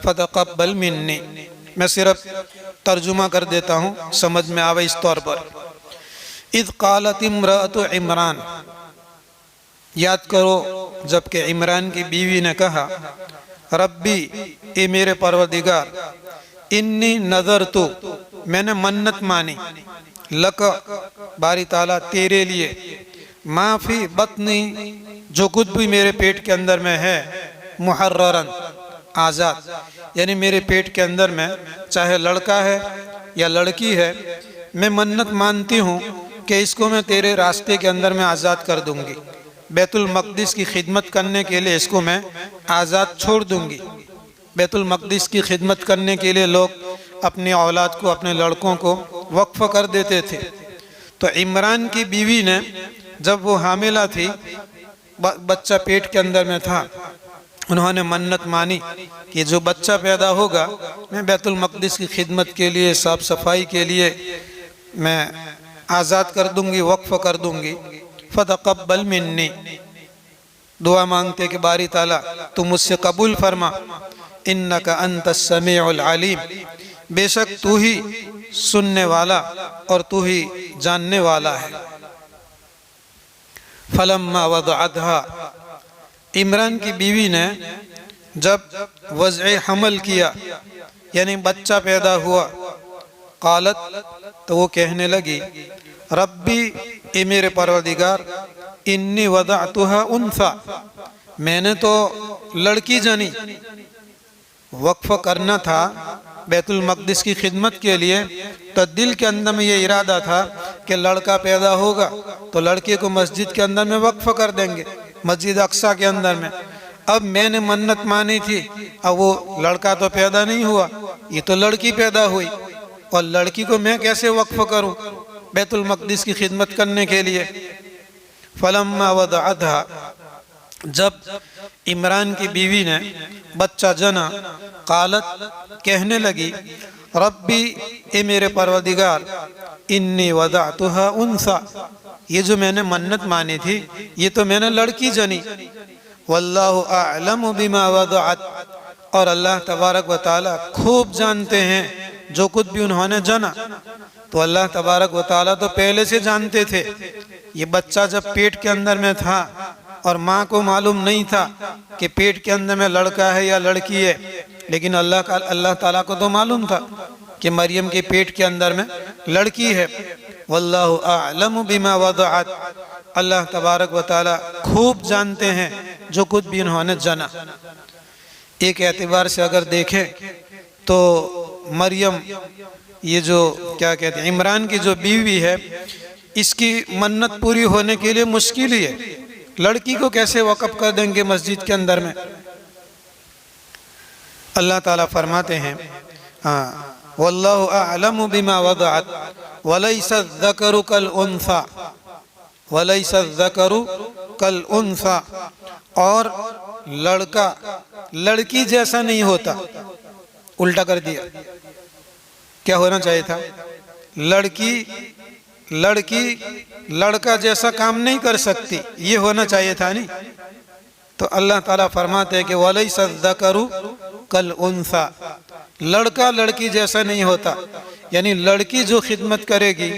फ़तक़ब्बल मिन्नी। मैं सिर्फ तर्जुमा कर देता हूँ, समझ में आवे इस तौर पर। इज़ क़ालत इम्राअतु इमरान, याद करो जबकि इमरान की बीवी ने कहा, रब्बी, ए मेरे परवरदिगार, इन्नी नज़रतु, मैंने मन्नत मानी, लक, बारी ताला, तेरे लिए, माफ़ी बत्नी, जो कुछ भी मेरे पेट के अंदर में है, मुहर्ररन, आज़ाद, यानी मेरे पेट के अंदर में चाहे लड़का है या लड़की है, मैं मन्नत मानती हूँ कि इसको मैं तेरे रास्ते के अंदर में आज़ाद कर दूँगी। बैतुल मक़दिस की खिदमत करने के लिए इसको मैं आज़ाद छोड़ दूँगी। बैतुल मक़दिस की खिदमत करने के लिए लोग अपनी औलाद को, अपने लड़कों को वक्फ़ कर देते थे। तो इमरान की बीवी ने जब वो हामिला थी, बच्चा पेट के अंदर में था, उन्होंने मन्नत मानी कि जो बच्चा पैदा होगा मैं बैतुल मक़दिस की खिदमत के लिए, साफ़ सफाई के लिए मैं आज़ाद कर दूँगी, वक्फ़ कर दूँगी। फ़तक़ब्बल मिन्नी, दुआ मांगते कि बारी ताला तू मुझसे कबूल फरमा, इन्नका अंतस समीउल अलीम, बेशक तू ही सुनने वाला और तू ही जानने वाला है। फलम्मा वदअतहा, इमरान की बीवी ने जब वज़्ए हमल किया यानी बच्चा पैदा हुआ, क़ालत, तो वो कहने लगी, रब्बी, ए मेरे परवरदिगार, इन्नी वदअतुहा उन्सा, मैंने तो लड़की जनी, वक्फ़ करना था बैतुल मक़दिस की खिदमत के लिए, तो दिल के अंदर में ये इरादा था कि लड़का पैदा होगा तो लड़के को मस्जिद के अंदर में वक्फ़ कर देंगे, मस्जिद अक्सा के अंदर में। अब मैंने मन्नत मानी थी, अब वो लड़का तो पैदा नहीं हुआ, ये तो लड़की पैदा हुई, और लड़की को मैं कैसे वक्फ़ करूं बैतुल मक़दिस की खिदमत करने के लिए। फलम्मा वदअतहा, जब इमरान की बीवी ने बच्चा जना, क़ालत, कहने लगी, रब्बी, ए मेरे परवरदिगार, इन्नी वदअतुहा उन्सा, ये जो मैंने मन्नत मानी थी ये तो मैंने लड़की जनी। वल्लाहु अअलमु बिमा वदअत, और अल्लाह तबारक व तआला खूब जानते हैं जो कुछ भी उन्होंने जना। तो अल्लाह तबारक व तआला तो पहले से जानते थे। ये बच्चा जब पेट के अंदर में था और माँ को मालूम नहीं था कि पेट के अंदर में लड़का है या लड़की है, लेकिन अल्लाह ताला को तो मालूम था कि मरियम के पेट के अंदर में लड़की है। वल्लाहु अअलमु बिमा वदअत, अल्लाह तबारक व तआला खूब जानते हैं जो कुछ भी उन्होंने जना। एक एतबार से अगर देखें तो मरियम, ये जो क्या कहते हैं, इमरान की जो बीवी है, इसकी मन्नत पूरी होने के लिए मुश्किल ही है। लड़की को कैसे वक़्फ़ कर देंगे मस्जिद के अंदर में? अल्लाह ताला फरमाते हैं, हाँ, वल्लाहु अअलमु बिमा वदअत वलैसा ज़करु कल उन्सा, वलैसा ज़करु कल उन्सा, और लड़का लड़की जैसा नहीं होता। उल्टा कर दिया, क्या होना चाहिए था? लड़की लड़का जैसा काम नहीं कर सकती, ये होना चाहिए था नहीं। तो अल्लाह ताला फरमाते हैं कि वलैसा ज़करु कल उन्सा, लड़का लड़की जैसा नहीं होता, यानी लड़की जो खिदमत करेगी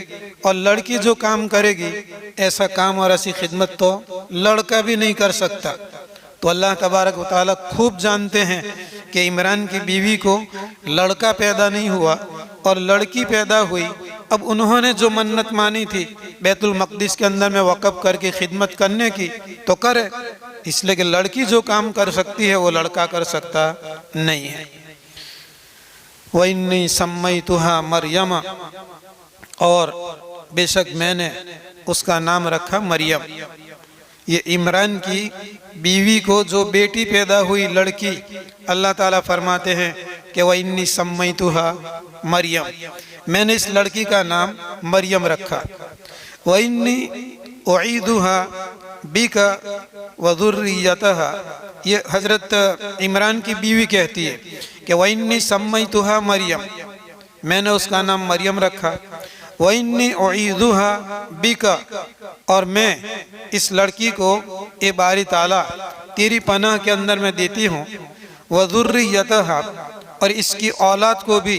और लड़की जो काम करेगी, ऐसा काम और ऐसी खिदमत तो लड़का भी नहीं कर सकता। तो अल्लाह तबारक व तआला खूब जानते हैं कि इमरान की बीवी को लड़का पैदा नहीं हुआ और लड़की पैदा हुई। अब उन्होंने जो मन्नत मानी थी बैतुल मक़दिस के अंदर में वक़्फ़ करके खिदमत करने की, तो करे, इसलिए कि लड़की जो काम कर सकती है वो लड़का कर सकता नहीं है। व इन्नी सम्मैतुहा मरियम, और बेशक मैंने उसका नाम रखा मरियम। ये इमरान की बीवी को जो बेटी पैदा हुई, लड़की, अल्लाह ताला फरमाते हैं कि व इन्नी सम्मैतुहा मरियम, मैंने इस लड़की का नाम मरियम रखा। व इन्नी उईदुहा बिका व ज़ुर्रियतहा, ये हज़रत इमरान की बीवी कहती है कि व इन्नी सम्मैतुहा मरियम, मैंने उसका नाम मरियम रखा। व इन्नी उईदुहा बिका, और मैं इस लड़की को ए बारी ताला तेरी पनाह के अंदर मैं देती हूँ। व ज़ुर्रियतहा, और इसकी औलाद को भी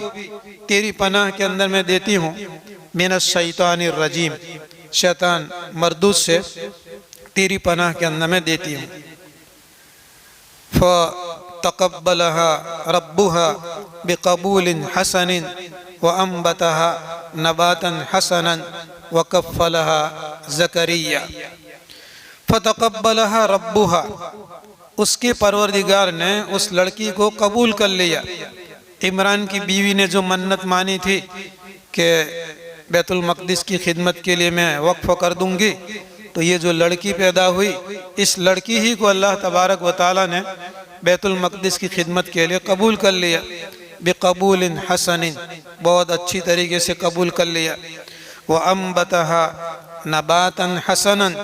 तेरी पनाह के अंदर मैं देती हूँ। मिनश शैतानिर रजीम, शैतान मरदूद से तेरी पनाह के अंदर मैं देती हूँ। फ़तक़ब्बलहा रब्बुहा बिक़बूलिन हसनिन व अम्बतहा नबातन हसनन व कफ़्फ़लहा ज़करिया। फ़तक़ब्बलहा रब्बुहा, उसके परवरदिगार ने उस लड़की को कबूल कर लिया। इमरान की बीवी ने जो मन्नत मानी थी कि बैतुल मक़दिस की खिदमत के लिए मैं वक्फ़ कर दूंगी, तो ये जो लड़की पैदा हुई, इस लड़की ही को अल्लाह तबारक व तआला ने बैतुल मक़दिस की खिदमत के लिए कबूल कर लिया। बिक़बूलिन हसनिन, बहुत अच्छी तरीके से कबूल कर लिया। व अम्बतहा नबातन हसनन,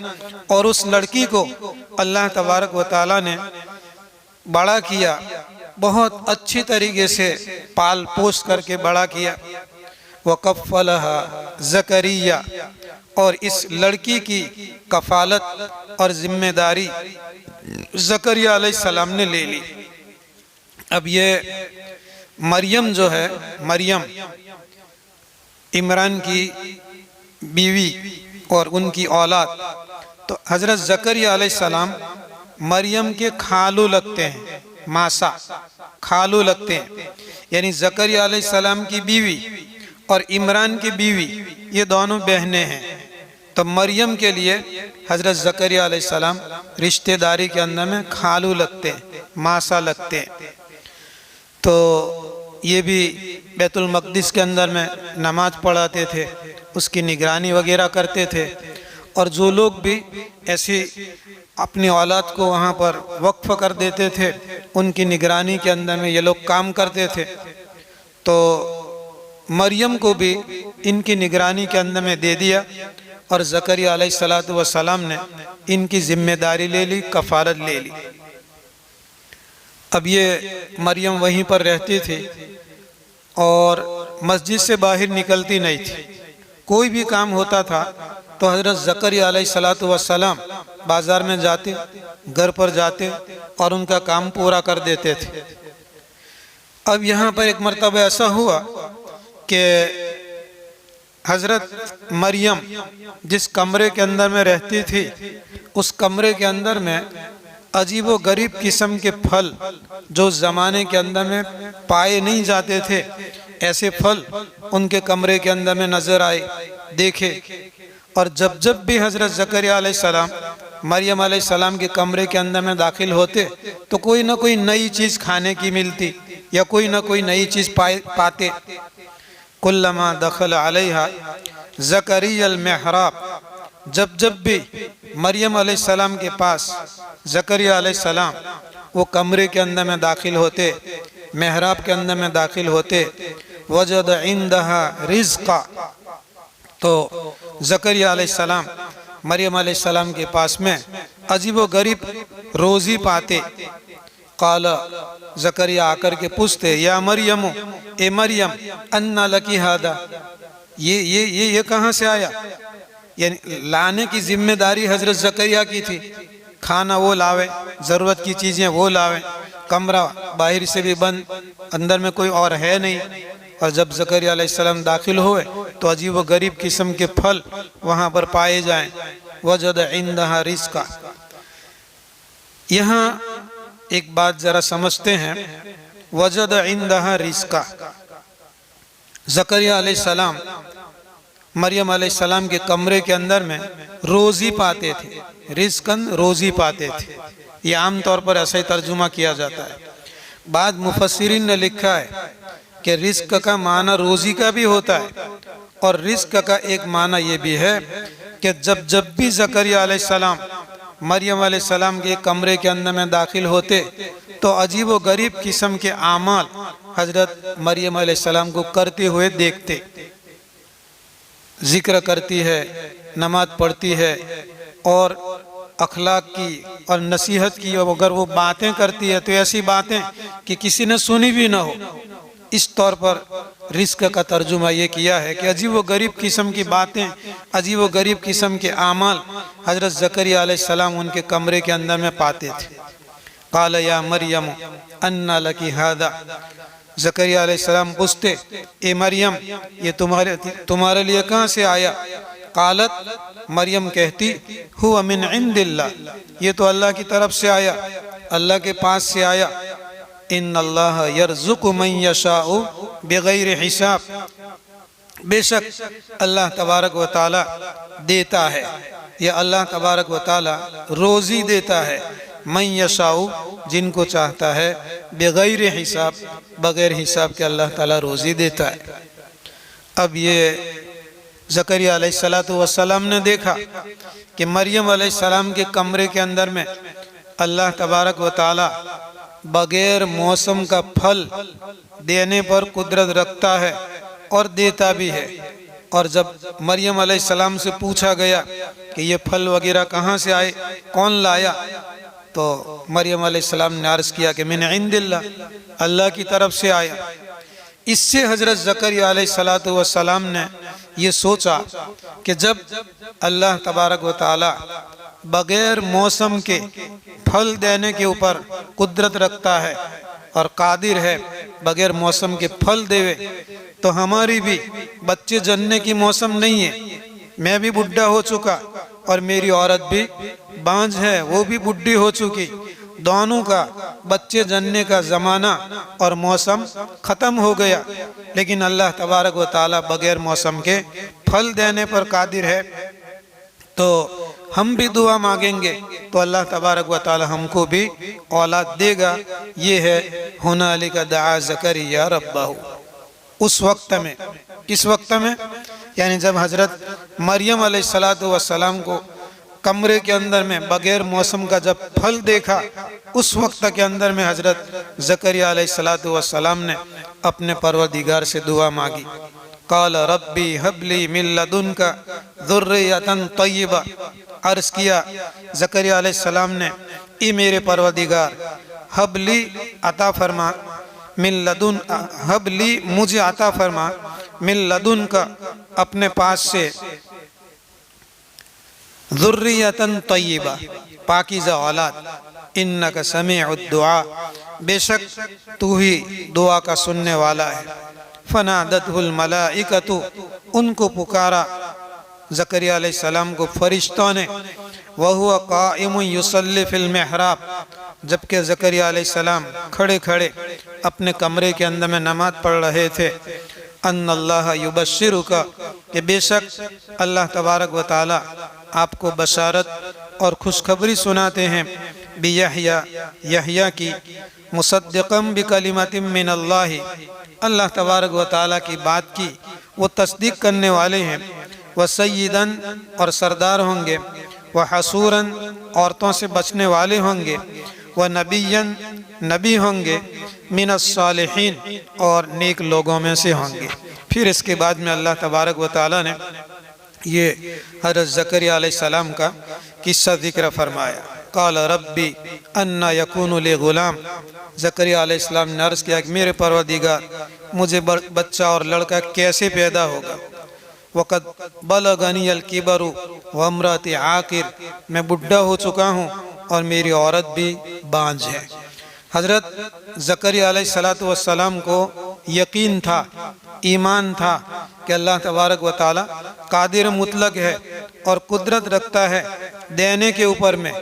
और उस लड़की को अल्लाह तबारक व तआला ने बड़ा किया, बहुत अच्छी तरीके से पाल पोस करके बड़ा किया। व कफ़्फ़लहा ज़करिया, और इस लड़की की कफ़ालत और ज़िम्मेदारी ज़करिया अलैहिस्सलाम ने ले ली। अब ये मरियम जो है, मरियम इमरान की बीवी और उनकी औलाद, तो हज़रत ज़करिया अलैहिस्सलाम मरियम के खालू लगते हैं, मासा खालू लगते हैं। यानी ज़करिया अलैहिस्सलाम की बीवी और इमरान की बीवी ये दोनों बहनें हैं। तो मरियम के लिए हज़रत ज़करिया अलैहिस्सलाम रिश्तेदारी के अंदर में खालू लगते हैं, मासा लगते हैं। तो ये भी बैतुल मक़दिस के अंदर में नमाज पढ़ाते थे, उसकी निगरानी वगैरह करते थे। और जो लोग भी ऐसी अपनी औलाद को वहाँ पर वक्फ़ कर देते थे, उनकी निगरानी के अंदर में ये लोग काम करते थे। तो मरियम को भी इनकी निगरानी के अंदर में दे दिया, और ज़करिया अलैहिस्सलातु वस्सलाम ने इनकी ज़िम्मेदारी ले ली, कफ़ालत ले ली। अब ये मरियम वहीं पर रहती थी और मस्जिद से बाहर निकलती नहीं थी। कोई भी काम होता था तो हज़रत ज़करिया अलैहिस्सलातु वस्सलाम बाज़ार में जाते, घर पर जाते और उनका काम पूरा कर देते थे। अब यहाँ पर एक मरतबा ऐसा हुआ कि हज़रत मरियम जिस कमरे के अंदर में रहती थी, उस कमरे के अंदर में अजीबो गरीब किस्म के फल जो ज़माने के अंदर में पाए नहीं जाते थे, ऐसे फल उनके कमरे के अंदर में नज़र आए, देखे। और जब जब भी हज़रत ज़करिया अलैहिस्सलाम मरियम अलैहिस्सलाम के कमरे के अंदर में दाखिल होते तो कोई ना कोई नई चीज़ खाने की मिलती या कोई ना कोई नई चीज़ पाते। कुल्लमा दखल अलैहा ज़करिया अल-महराब, जब जब भी मरियम अलैहिस्सलाम के पास ज़करिया अलैहिस्सलाम वो कमरे के अंदर में दाखिल होते, महराब के अंदर में दाखिल होते, वजद इंदहा रिज़्क़ा, तो ज़करिया अलैहिस्सलाम मरियम अलैहिस्सलाम के पास में अजीबो गरीब रोज़ी पाते। क़ाला, ज़करिया आकर के पूछते, या मरियम, ए मरियम, अन्ना लकी हादा, ये कहाँ से आया? यानी लाने की जिम्मेदारी हज़रत ज़करिया की थी, खाना वो लावे, ज़रूरत की चीज़ें वो लावे, कमरा बाहर से भी बंद, अंदर में कोई और है नहीं। और जब ज़करिया अलैहिस्सलाम दाखिल हुए तो अजीब व गरीब किस्म के फल वहाँ पर पाए जाएं। वजद इंदहा रिज़्क़ा। यहाँ एक बात ज़रा समझते हैं, वजद इंदहा रिज़्क़ा, ज़करिया अलैहिस्सलाम मरियम अलैहिस्सलाम के कमरे के अंदर में रोज़ी पाते थे, रिज़्क़न रोज़ी पाते थे। ये आम तौर पर ऐसा ही तर्जुमा किया जाता है। बाद मुफस्सिरीन ने लिखा है कि रिस्क का माना रोज़ी का भी होता है, और रिस्क का एक माना ये भी है कि जब भी ज़करिया अलैहिस्सलाम मरियम अलैहिस्सलाम के कमरे के अंदर में दाखिल होते तो अजीब व गरीब किस्म के आमाल हजरत मरियम अलैहिस्सलाम को करते हुए देखते। जिक्र करती है, नमाज पढ़ती है, और अखलाक की और नसीहत की, और अगर वो बातें करती है तो ऐसी बातें कि किसी ने सुनी भी ना हो। इस तौर पर रिस्क का तर्जुमा ये किया है कि अजीब व गरीब किस्म की बातें, अजीब व गरीब किस्म के आमाल हज़रत ज़करिया अलैहिस्सलाम उनके कमरे के अंदर में पाते थे। क़ाल या मरियम अन्ना लकी हादा, ज़करिया अलैहिस्सलाम पूछते, ए मरियम ये तुम्हारे लिए कहाँ से आया? क़ालत, मरियम कहती, हुवा मिन इंदिल्लाह, ये तो अल्लाह की तरफ से आया, अल्लाह के पास से आया। इन्नल्लाह यर्ज़ुक़ु मन यशाउ बिग़ैरि हिसाब, बेशक अल्लाह तबारक व ताला देता है, या अल्लाह तबारक व ताला रोज़ी देता है, मन यशाउ जिनको चाहता है, बिग़ैरि हिसाब बग़ैर हिसाब के अल्लाह ताला रोज़ी देता है। अब ये ज़करिया अलैहिस्सलातु वस्सलाम ने देखा कि मरियम अलैहिस्सलाम के कमरे के अंदर में अल्लाह तबारक व ताला बग़ैर मौसम का फल देने पर कुदरत रखता है और देता भी है। और जब मरियम अलैहिस्सलाम से पूछा गया कि ये फल वगैरह कहाँ से आए, कौन लाया, तो मरियम अलैहिस्सलाम ने अर्ज़ किया कि मिन इंदिल्लाह, अल्लाह की तरफ से आया। इससे हज़रत ज़करिया अलैहिस्सलातु वस्सलाम ने ये सोचा कि जब अल्लाह तबारक व ताला बग़ैर मौसम के फल देने के ऊपर कुदरत रखता है और कादिर है बग़ैर मौसम के फल देवे, तो हमारी भी बच्चे जनने की मौसम नहीं है। मैं भी बुढ़ा हो चुका और मेरी औरत भी बांझ है, वो भी बुढ़ी हो चुकी, दोनों का बच्चे जनने का ज़माना और मौसम ख़त्म हो गया, लेकिन अल्लाह तबारक व ताला बग़ैर मौसम के फल देने पर कादिर है। तो हम भी दुआ मांगेंगे तो अल्लाह तबारक व ताला हमको भी औलाद देगा। ये है हुनालिका दआ ज़करिया रब्बहू। उस वक्त में, किस वक्त में, यानी जब हज़रत मरियम अलैहिस्सलातु वस्सलाम को कमरे के अंदर में बग़ैर मौसम का जब फल देखा, उस वक्त के अंदर में हज़रत ज़करिया अलैहिस्सलातु वस्सलाम ने अपने परवरदिगार से दुआ मांगी। क़ाल रब्बी हबली मिन लदुनका ज़ुर्रियतन तय्यिबा, अर्ज़ किया ज़करिया अलैहिस्सलाम ने, ई मेरे परवरदिगार, हबली अता फरमा, मिन लदुन, हबली मुझे अता फरमा, मिन लदुन का अपने पास से, ज़ुर्रियतन तय्यिबा पाकीज़ा औलाद, इन्नका समीउद दुआ, बेशक तू ही दुआ का सुनने वाला है। फनादतहुल मलाइकतु, उनको पुकारा ज़करिया अलैहिस्सलाम को फरिश्तों ने, वहुवा काइमुन युसल्ली फिल मेहराब, जबकि ज़करिया अलैहिस्सलाम खड़े खड़े अपने कमरे के अंदर में नमाज पढ़ रहे थे। अन्नल्लाह युबश्शिरुका, कि बेशक अल्लाह तबारक व ताला आपको बशारत और खुशखबरी सुनाते हैं, बियहया, यहया की, मुसद्दिक़म बिकलिमतिन मिनल्लाहि, अल्लाह तबारक व ताला की बात की वो तस्दीक करने वाले हैं। वह सय्यदन, और सरदार होंगे, वह हसूरन, औरतों से बचने वाले होंगे, वह नबीयन, नबी होंगे, मिनस सालिहीन, और नेक लोगों में से होंगे। फिर इसके बाद में अल्लाह तबारक व ताला ने ये हज़रत ज़करिया अलैहिस्सलाम का किस्सा ज़िक्र फरमाया। क़ाल रब्बी अन्ना यकूनु ली ग़ुलाम, ज़करिया अलैहिस्सलाम ने अर्ज़ किया कि मेरे परवरदिगार, मुझे बच्चा और लड़का कैसे पैदा होगा। वक़द बलगनी अल किबरु व इम्राती आकिर, मैं बुढ़ा हो चुका हूँ और मेरी औरत भी बांझ है। हज़रत ज़करिया अलैहिस्सलातु वस्सलाम को यकीन था, ईमान था कि अल्लाह तबारक व ताला कादिर मुतलक है और कुदरत रखता है देने के ऊपर में,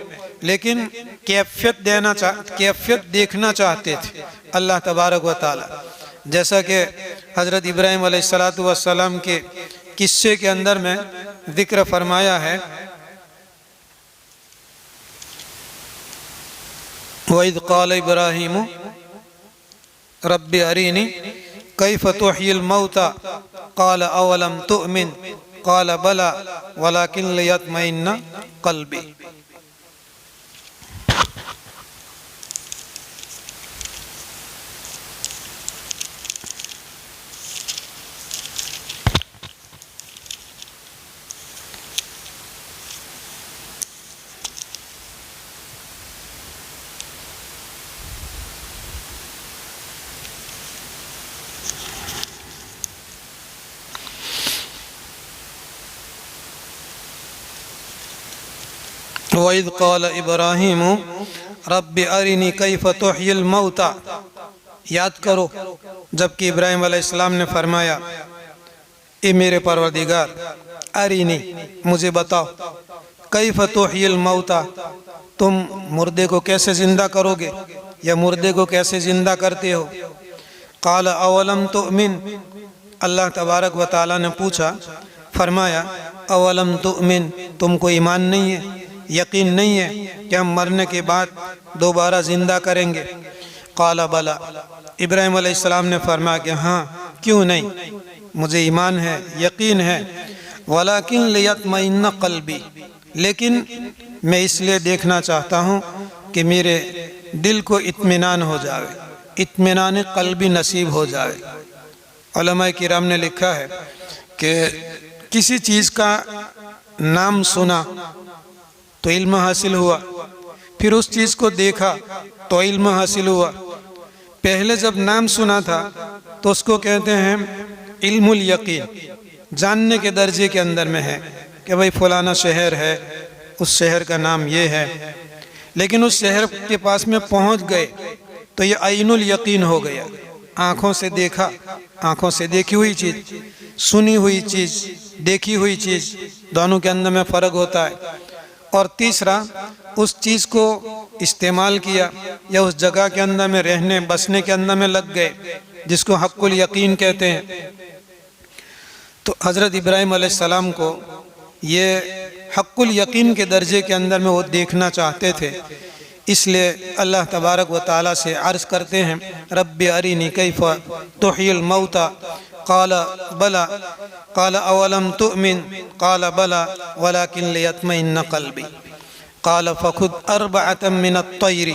लेकिन कैफियत देखना चाहते थे अल्लाह तबारक व ताला। जैसा कि हज़रत इब्राहीम अलैहिस्सलातु वस्सलाम के किस्से के अंदर में जिक्र फरमाया है, वइज़ क़ाल इब्राहीम रब्बि अरीनी कैफ़ तुह्यिल मौता क़ाल अवलम तुअमिन क़ाल बला वलाकिन लियत्मइन्ना क़ल्बी। वइज़ क़ाल इब्राहीम रब्बि अरिनी कैफ़ तुह्यिल मौता। याद करो जबकि इब्राहीम अलैहिस्सलाम ने फरमाया, ए मेरे परवरदिगार, अरिनी मुझे बताओ, कैफ़ तुह्यिल मौता, तुम मुर्दे को कैसे ज़िंदा करोगे या मुर्दे को कैसे ज़िंदा करते हो। क़ाल अवलम तुअमिन, अल्लाह तबारक व तआला ने पूछा, फरमाया अवलम तुअमिन, तुमको ईमान नहीं है, यकीन नहीं है कि हम मरने के बाद दोबारा ज़िंदा करेंगे। क़ाल बला, इब्राहीम अलैहिस्सलाम ने फरमाया कि हाँ क्यों नहीं, मुझे ईमान है, यकीन है। वलाकिन लियत्मइन्ना क़ल्बी, लेकिन मैं इसलिए देखना चाहता हूँ कि मेरे दिल को इत्मीनान हो जाए, इत्मीनान क़ल्बी नसीब हो जाए। उलमाए किराम ने लिखा है कि किसी चीज़ का नाम सुना तो इल्म हासिल हुआ, फिर उस चीज़ को देखा तो इल्म हासिल हुआ। पहले जब नाम सुना था तो उसको कहते हैं इल्मुल यकीन, जानने के दर्जे के अंदर में है कि भाई फलाना शहर है, उस शहर का नाम ये है। लेकिन उस शहर के पास में पहुंच गए तो ये आइनुल यकीन हो गया, आँखों से देखा, आँखों से देखी हुई चीज़, सुनी हुई चीज़, देखी हुई चीज़, दोनों के अंदर में फ़र्क होता है। और तीसरा, उस चीज़ को इस्तेमाल किया या उस जगह के अंदर में रहने बसने के अंदर में लग गए, जिसको हक़्क़ुल यकीन कहते हैं। तो हज़रत इब्राहीम अलैहिस्सलाम को ये हक़्क़ुल यकीन के दर्जे के अंदर में वो देखना चाहते थे, इसलिए अल्लाह तबारक व तआला से अर्ज़ करते हैं, रब्बि अरिनी कैफ़ तुह्यिल मौता क़ाल बला क़ाल अवलम तुअमिन क़ाल बला वलाकिन लियत्मइन्ना क़ल्बी क़ाल फ़ख़ुज़ अर्बअतम मिनत तैरी।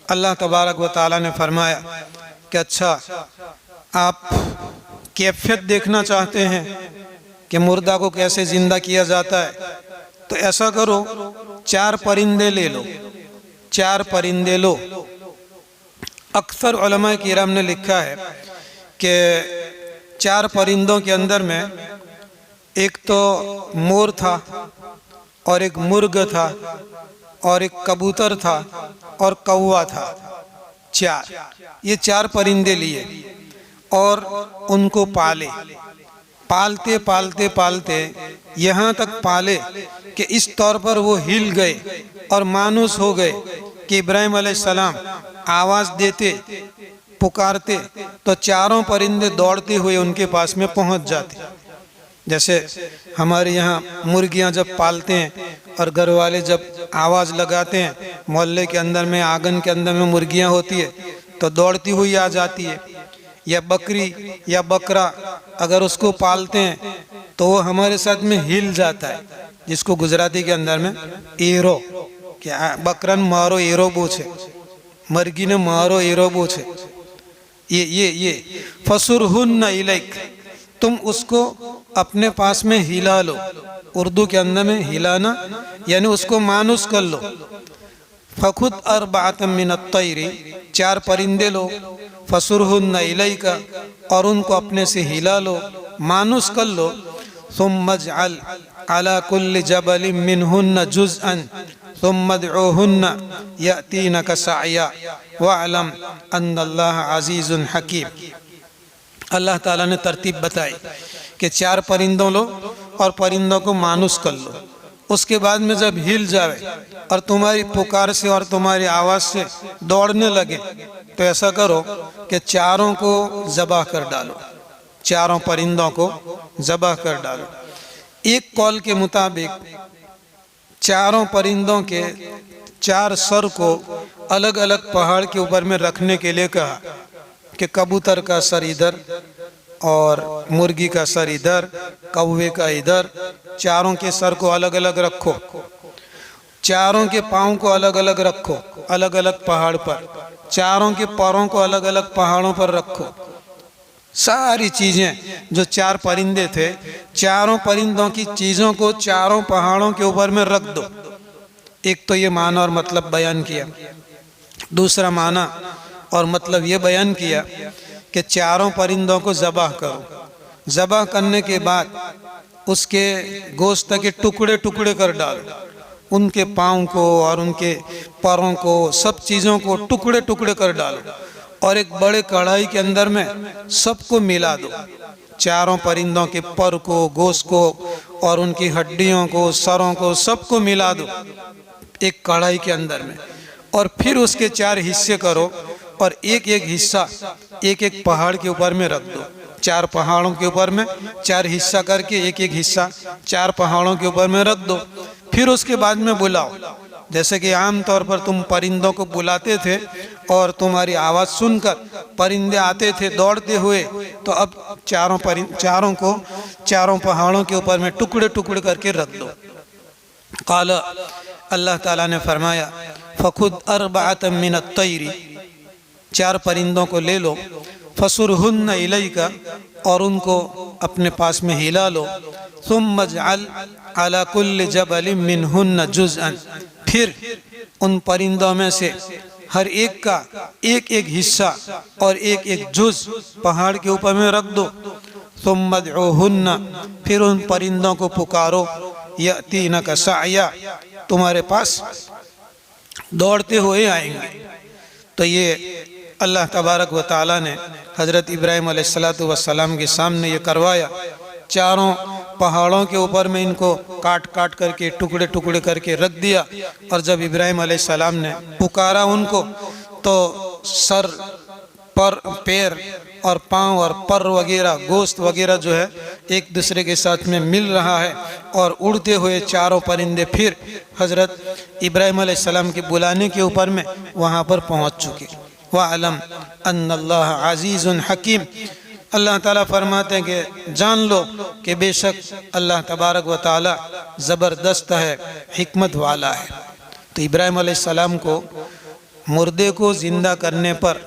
अल्लाह तबारक व तआला ने फरमाया कि अच्छा, आप कैफियत देखना चाहते हैं कि मुर्दा को कैसे ज़िंदा किया जाता है, तो ऐसा करो 4 परिंदे ले लो, 4 परिंदे लो। अक्सर उलमा किराम ने लिखा है कि 4 परिंदों के अंदर में एक तो मोर था और एक मुर्ग था और एक कबूतर था और कौवा था। 4, ये 4 परिंदे लिए और उनको पाले, पालते पालते पालते यहाँ तक पाले कि इस तौर पर वो हिल गए और मानूस हो गए कि इब्राहीम अलैहिस्सलाम आवाज़ देते, पुकारते तो चारों परिंदे दौड़ते हुए उनके पास में पहुंच जाते। जैसे हमारे यहाँ मुर्गियाँ जब पालते हैं और घर वाले जब आवाज़ लगाते हैं, मोहल्ले के अंदर में आंगन के अंदर में मुर्गियाँ होती है तो दौड़ती हुई आ जाती है। या बकरी या बकरा अगर उसको पालते हैं तो वो हमारे साथ में हिल जाता है, जिसको गुजराती के अंदर में एरो, क्या बकरन मारो एरो पूछे, मर्गी ने मारो एरो पूछे। ये फसुरहुन्ना इलैक, तुम उसको अपने पास में हिला लो। उर्दू के अंदर में हिलाना यानी उसको मानूस कर लो। फ़ख़ुज़ अर्बअतम मिनत तैरी, 4 परिंदे लो, फसुरहुन्ना इलैका, और उनको अपने से हिला लो, मानूस कर लो। सुम्मा जअल अला कुल्लि जबलिन मिनहुन्ना जुज़अन सुम्मा दुऊहुन्ना यातीनका सअया वअलम अन्नल्लाह अज़ीज़ुन हकीम। अल्लाह ताला ने तरतीब बताई कि 4 परिंदों लो और परिंदों को मानूस कर लो। उसके बाद में जब हिल जाए और तुम्हारी पुकार से और तुम्हारी आवाज़ से दौड़ने लगे तो ऐसा करो कि चारों को ज़बह कर डालो, चारों परिंदों को ज़बह कर डालो। एक कौल के मुताबिक चारों परिंदों के 4 सर को अलग अलग पहाड़ के ऊपर में रखने के लिए कहा कि कबूतर का सर इधर और मुर्गी का सर इधर, कौवे का इधर, चारों के सर को अलग अलग रखो, चारों के पाँव को अलग अलग रखो अलग अलग पहाड़ पर, चारों के पैरों को अलग अलग पहाड़ों पर रखो। सारी चीज़ें जो चार परिंदे थे, चारों परिंदों की चीज़ों को चारों पहाड़ों के ऊपर में रख दो। एक तो ये माना और मतलब बयान किया। दूसरा माना और मतलब ये बयान किया कि चारों परिंदों को ज़बाह करो। ज़बाह करने के बाद उसके गोश्त के टुकड़े टुकड़े कर डालो, उनके पाँव को और उनके पैरों को, सब चीज़ों को टुकड़े टुकड़े कर डालो और एक बड़े कढ़ाई के अंदर में सबको मिला दो। चारों परिंदों के पर को, गोश्त को और उनकी हड्डियों को, सरों को, सबको मिला दो एक कढ़ाई के अंदर में, और फिर उसके चार हिस्से करो और एक एक हिस्सा एक एक पहाड़ के ऊपर में रख दो। चार पहाड़ों के ऊपर में चार हिस्सा करके एक एक हिस्सा चार पहाड़ों के ऊपर में रख दो। फिर उसके बाद में बुलाओ, जैसे कि आम तौर पर तुम परिंदों को बुलाते थे और तुम्हारी आवाज़ सुनकर परिंदे आते थे दौड़ते हुए, तो अब चारों को चारों पहाड़ों के ऊपर में टुकड़े टुकड़े करके रख दो। क़ाल, अल्लाह ताला ने फरमाया, फ़ख़ुद अर्बअतम मिनत तैरी, चार परिंदों को ले लो, फसुरहुन्ना इलैका, और उनको अपने पास में हिला लो, सुम्मा जअल अला कुल्लि जबलिन मिनहुन्ना जुज़अन, फिर उन परिंदों में से हर एक का एक एक हिस्सा और एक एक जुज़ पहाड़ के ऊपर में रख दो। सुम्मा दुउहुन्ना, फिर उन परिंदों को पुकारो, यअतीनका सअया, तुम्हारे पास दौड़ते हुए आएंगे। तो ये अल्लाह तबारक व ताला ने हज़रत इब्राहीम अलैहिस्सलातु वस्सलाम के सामने ये करवाया। चारों पहाड़ों के ऊपर में इनको काट काट करके टुकड़े टुकड़े करके रख दिया, और जब इब्राहीम अलैहिस्सलाम ने पुकारा उनको, तो सर, पर, पैर और पाँव और पर वगैरह, गोश्त वगैरह जो है एक दूसरे के साथ में मिल रहा है, और उड़ते हुए चारों परिंदे फिर हज़रत इब्राहीम अलैहिस्सलाम के बुलाने के ऊपर में वहाँ पर पहुँच चुके। वअलम अन्नल्लाह अज़ीज़ुन हकीम, अल्लाह ताला फरमाते हैं कि जान लो कि बेशक अल्लाह तबारक व ताला ज़बरदस्त है, हिकमत वाला है। तो इब्राहीम अलैहिस्सलाम को मुर्दे को ज़िंदा करने पर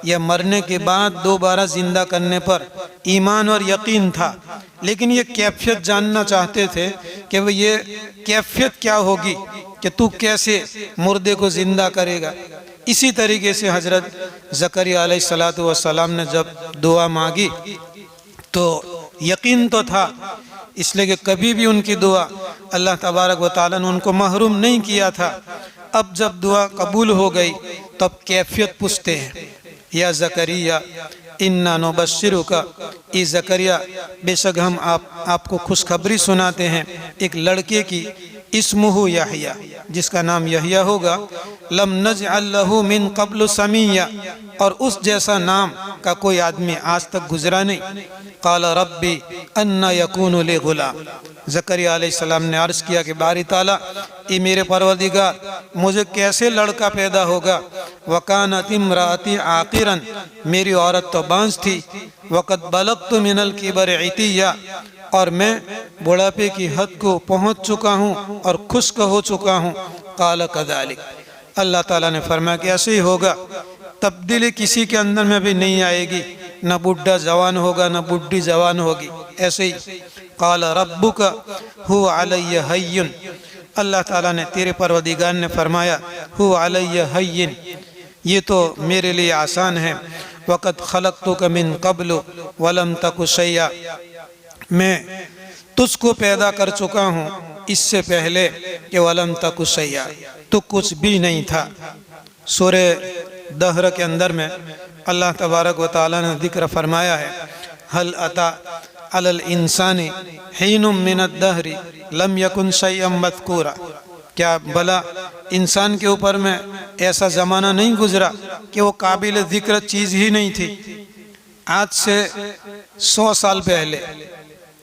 या मरने के बाद दोबारा ज़िंदा करने पर ईमान और यकीन था, लेकिन ये कैफियत जानना चाहते थे कि वो ये कैफियत क्या होगी कि तू कैसे मुर्दे को ज़िंदा करेगा। इसी तरीके से हज़रत ज़करिया अलैहिस्सलातु वस्सलाम ने जब दुआ मांगी तो यकीन तो था, इसलिए कि कभी भी उनकी दुआ अल्लाह तबारक व तआला ने उनको महरूम नहीं किया था। अब जब दुआ कबूल हो गई तब कैफियत पूछते हैं, या ज़करिया इन्ना नुबश्शिरुका, ई ज़करिया बेशक हम आपको खुशखबरी सुनाते हैं एक लड़के की, इस्मुहु यहया, जिसका नाम यहया होगा, लम नजअल लहू मिन क़ब्लु समिया, और उस जैसा नाम का कोई आदमी आज तक गुजरा नहीं। क़ाल रब्बी अन्ना यकूनु ली गुलाम, ज़करिया अलैहिस्सलाम ने अर्ज़ किया कि बारी ताला, ये मेरे परवरदिगार मुझे कैसे लड़का पैदा होगा। वकानत इम्राअती आक़िरन, मेरी औरत तो बांझ थी। वक़द बलग़तु मिनल किबरि इतिया, और मैं बुढ़ापे की हद को पहुँच चुका हूँ और खुश्क हो चुका हूँ। क़ाल कज़ालिक, अल्लाह ताला ने फरमाया कि ऐसे ही होगा, तब्दीली किसी के अंदर में भी नहीं आएगी, न बुढ़ा जवान होगा न बुढ़ी जवान होगी, ऐसे ही। क़ाल रब्बुका हुवा अलय्या हय्युन, अल्लाह ताला ने, तेरे परवरदिगार ने फरमाया, हुवा अलय्या हय्युन, ये तो मेरे लिए आसान है। वक़द खलक़तुका मिन क़ब्लु वलम तकु शैया, मैं तुझको पैदा कर चुका हूँ इससे पहले कि वलम तकु शैया, तो कुछ भी नहीं था। सूरे दहर के अंदर में अल्लाह तबारक व तआला ने जिक्र फरमाया है, हल अता अलल इंसानी हीनुम मिनद दहरी लम यकुन शैअम मज़कूरा, क्या भला इंसान के ऊपर में ऐसा ज़माना नहीं गुजरा कि वो काबिल ज़िक्र चीज़ ही नहीं थी। आज से 100 साल पहले,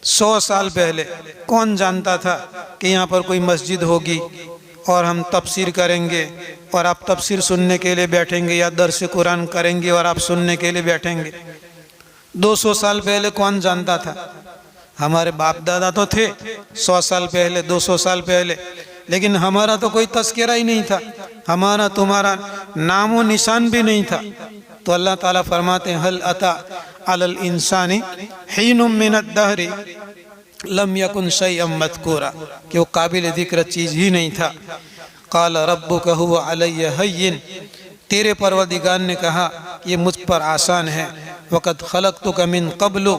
100 साल पहले कौन जानता था कि यहाँ पर कोई मस्जिद होगी और हम तफसीर करेंगे और आप तफसीर सुनने के लिए बैठेंगे, या दर्स कुरान करेंगे और आप सुनने के लिए बैठेंगे। 200 साल पहले कौन जानता था? हमारे बाप दादा तो थे 100 साल पहले, 200 साल पहले, लेकिन हमारा तो कोई तस्करा ही नहीं था, हमारा तुम्हारा नामो निशान भी नहीं था। तो अल्लाह ताला फरमाते हैं, हल अता अलल इंसानी हीनुम मिनद दहरी लम यकुन शैअम मज़कूरा, कि वो काबिल ज़िक्र चीज़ ही नहीं था। क़ाल रब्बुका हुवा अलैया हय्यिन, तेरे परवरदिगार ने कहा ये मुझ पर आसान है। वक़द ख़लक़तुका मिन क़ब्लु,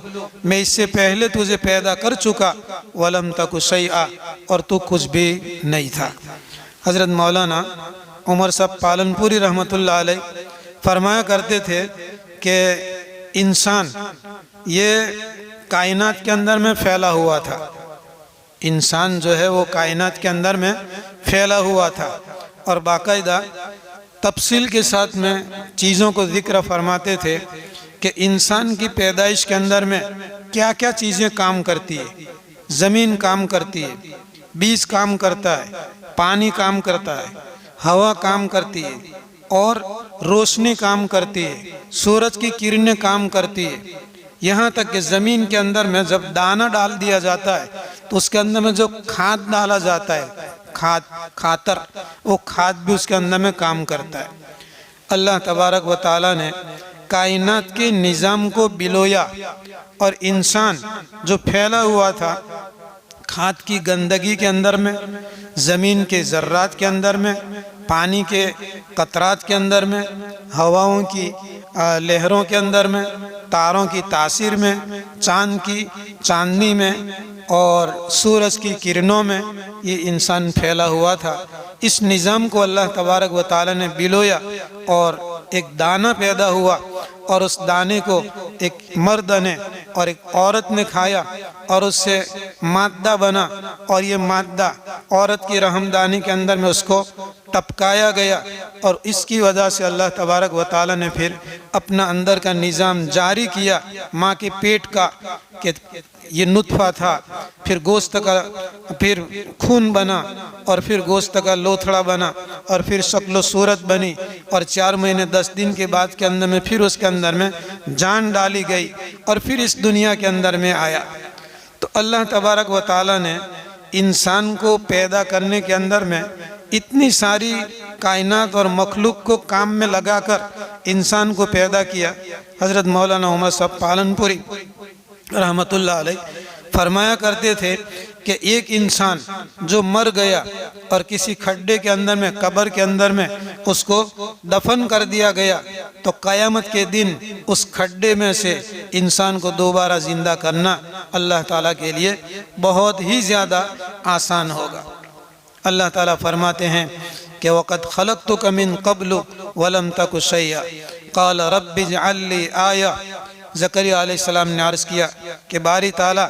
मैं इससे पहले तुझे पैदा कर चुका। वलम तकु शैआ, और तू कुछ भी नहीं था। हज़रत मौलाना उमर साहब पालनपुरी रहमतुल्लाह अलैह फरमाया करते थे कि इंसान ये कायनात के अंदर में फैला हुआ था, इंसान जो है वो कायनात के अंदर में फैला हुआ था, और बाकायदा तफसील के साथ में चीज़ों को ज़िक्र फरमाते थे कि इंसान की पैदाइश के अंदर में क्या क्या चीज़ें काम करती है। ज़मीन काम करती है, बीज काम करता है, पानी काम करता है, हवा काम करती है, और रोशनी काम करती है, सूरज की किरणें काम करती है। यहाँ तक कि ज़मीन के अंदर में जब दाना डाल दिया जाता है तो उसके अंदर में जो खाद डाला जाता है, खातर, वो खाद भी उसके अंदर में काम करता है। अल्लाह तबारक व तआला ने कायनात के निज़ाम को बिलोया, और इंसान जो फैला हुआ था खाद की गंदगी के अंदर में, ज़मीन के ज़र्रात के अंदर में, पानी के कतरात के अंदर में, हवाओं की लहरों के अंदर में, तारों की तासीर में, चाँद की चांदनी में और सूरज की किरणों में, ये इंसान फैला हुआ था। इस निज़ाम को अल्लाह तबारक व तआला ने बिलोया, और एक दाना पैदा हुआ, और उस दाने को एक मर्द ने और एक औरत ने खाया, और उससे मादा बना, और ये मादा औरत की रहमदानी के अंदर में उसको टपकाया गया, और इसकी वजह से अल्लाह तबारक व तआला ने फिर अपना अंदर का निज़ाम जारी किया। माँ के पेट का कि ये नुत्फ़ा था, फिर गोश्त का, फिर खून बना, और फिर गोश्त का लोथड़ा बना, और फिर शक्ल सूरत बनी, और 4 महीने 10 दिन के बाद के अंदर में फिर उसके अंदर में जान डाली गई, और फिर इस दुनिया के अंदर में आया। तो अल्लाह तबारक व तआला ने इंसान को पैदा करने के अंदर में इतनी सारी कायनात और मखलूक को काम में लगाकर इंसान को पैदा किया। हज़रत मौलाना उमर साहब पालनपुरी रहमतुल्लाह अलैह फरमाया करते थे कि एक इंसान जो मर गया और किसी खड्डे के अंदर में, कब्र के अंदर में उसको दफन कर दिया गया, तो क़यामत के दिन उस खड्डे में से इंसान को दोबारा ज़िंदा करना अल्लाह ताला के लिए बहुत ही ज़्यादा आसान होगा। अल्लाह ताला फरमाते हैं कि वक़द ख़लक़तुका मिन क़ब्लु वलम तकु शैआ क़ाल रब्बि इजअल ली आया। ज़करिया अलैहिस्सलाम ने अर्ज़ किया कि बारी ताला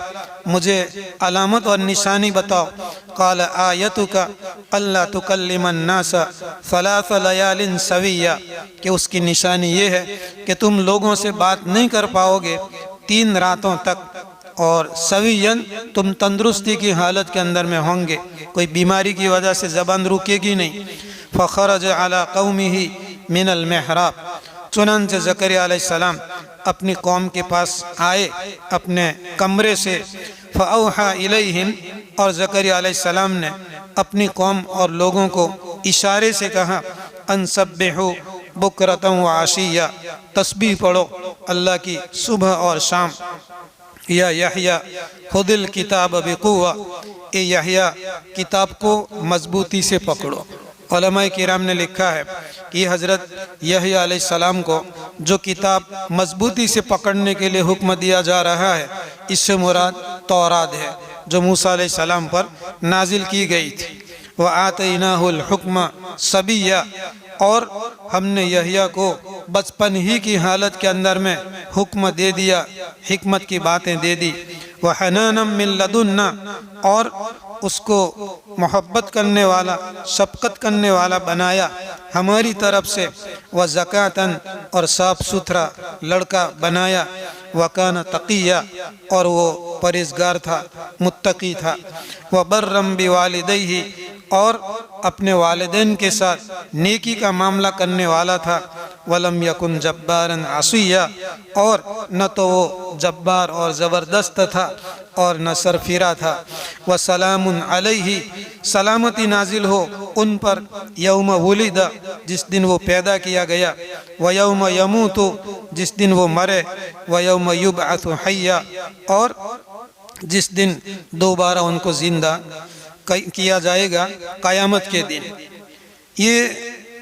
मुझे अलामत और निशानी बताओ। क़ाल आयतुका अल्ला तुकल्लिमन नासा सलासा लयालिन सविया, कि उसकी निशानी ये है कि तुम लोगों से बात नहीं कर पाओगे 3 रातों तक, और सवियन तुम तंदुरुस्ती की हालत के अंदर में होंगे, कोई बीमारी की वजह से ज़बान रुकेगी नहीं। फ़ख़रज अला क़ौमिही मिनल मेहराब, चुनांचे ज़करिया अलैहिस्सलाम अपनी कौम के पास आए अपने कमरे से। फ़अौहा इलैहिम, और ज़करिया अलैहिस्सलाम ने अपनी कौम और लोगों को इशारे से कहा, अन सब्बिहू बुकरतन व आशिया, तस्बीह पढ़ो अल्लाह की सुबह और शाम। या यहया खुदिल किताब बिक़ुव्वा, ए यहया किताब को मजबूती से पकड़ो। उलमाए किराम ने लिखा है कि हज़रत यहया अलैहिस्सलाम को जो किताब मजबूती से पकड़ने के लिए हुक्म दिया जा रहा है, इससे मुराद तौरात है जो मूसा अलैहिस्सलाम पर नाजिल की गई थी। व आतैनाहुल हुक्म सबिया, और हमने यहया को बचपन ही की हालत के अंदर में हुक्म दे दिया, हिकमत की बातें दे दी। व हनानम मिन लदुन्ना, और उसको मोहब्बत करने वाला, शफ़क़त करने वाला बनाया हमारी तरफ से। व ज़कातन, और साफ़ सुथरा लड़का बनाया। व कान तक़िया, और वो परहेज़गार था, मुत्तक़ी था। व बर्रम बिवालिदैहि, और अपने वालिदैन के साथ नेकी का मामला करने वाला था। वलम यकुन जब्बारन आसिया, और न तो वो जब्बार और ज़बरदस्त था और न सरफिरा था। व सलामुन अलैहि, सलामती नाजिल हो उन पर, यौम वुलिदा, जिस दिन वो पैदा किया गया, व यौम यमूतु, जिस दिन वो मरे, व यौम युबअतु हय्या, और जिस दिन दोबारा उनको जिंदा किया जाएगा क़यामत के दिन। ये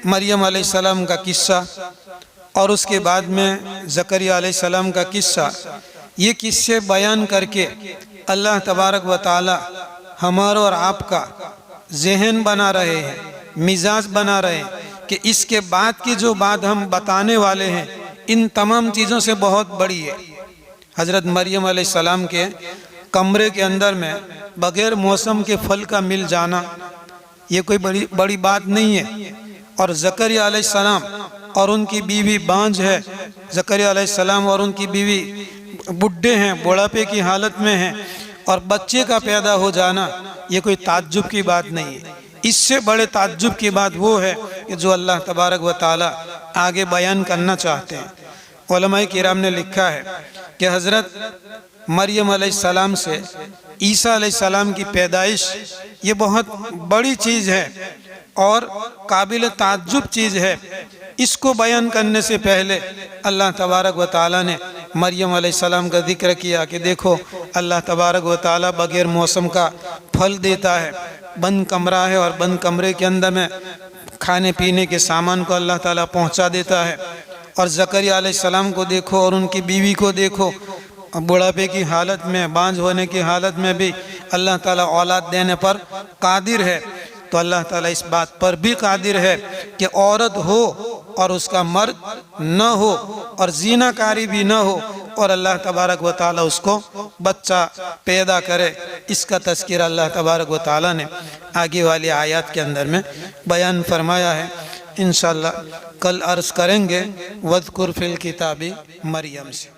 मरियम अलैहिस्सलाम का किस्सा और उसके बाद में ज़करिया अलैहिस्सलाम का किस्सा, ये किस्से बयान करके अल्लाह तबारक व ताला हमारा और आपका जहन बना रहे हैं, मिजाज बना रहे हैं कि इसके बाद की जो बात हम बताने वाले हैं इन तमाम चीज़ों से बहुत बड़ी है। हज़रत मरियम अलैहिस्सलाम के कमरे के अंदर में बग़ैर मौसम के फल का मिल जाना, ये कोई बड़ी बात नहीं है। और ज़करिया अलैहिस्सलाम और उनकी बीवी बांझ है, ज़करिया अलैहिस्सलाम और उनकी बीवी बुढ़े हैं, बुढ़ापे की हालत में हैं, और बच्चे का पैदा हो जाना, ये कोई ताज्जुब की बात नहीं है। इससे बड़े ताज्जुब की बात वो है कि जो अल्लाह तबारक व ताला आगे बयान करना चाहते हैं। उलमाए किराम ने लिखा है कि हज़रत मरियम अलैहिस्सलाम से ईसा अलैहिस्सलाम की पैदाइश ये बहुत बड़ी चीज़ है और काबिल ताज्जुब चीज़ है। इसको बयान करने से पहले अल्लाह तबारक व ताला ने मरियम अलैहिस्सलाम का जिक्र किया कि देखो अल्लाह तबारक व ताला बग़ैर मौसम का फल देता है, बंद कमरा है और बंद कमरे के अंदर में खाने पीने के सामान को अल्लाह ताला पहुंचा देता है। और ज़करिया अलैहिस्सलाम को देखो और उनकी बीवी को देखो, बुढ़ापे की हालत में, बांझ होने की हालत में भी अल्लाह ताला औलाद देने पर कादिर है। तो अल्लाह ताला इस बात पर भी कादिर है कि औरत हो और उसका मर्द न हो और ज़िनाकारी भी न हो और अल्लाह तबारक व ताला उसको बच्चा पैदा करे। इसका तज़किरा अल्लाह तबारक व ताला ने आगे वाली आयत के अंदर में बयान फरमाया है। इंशाअल्लाह कल अर्ज़ करेंगे वज़कुर फ़िल किताबी मरियम से।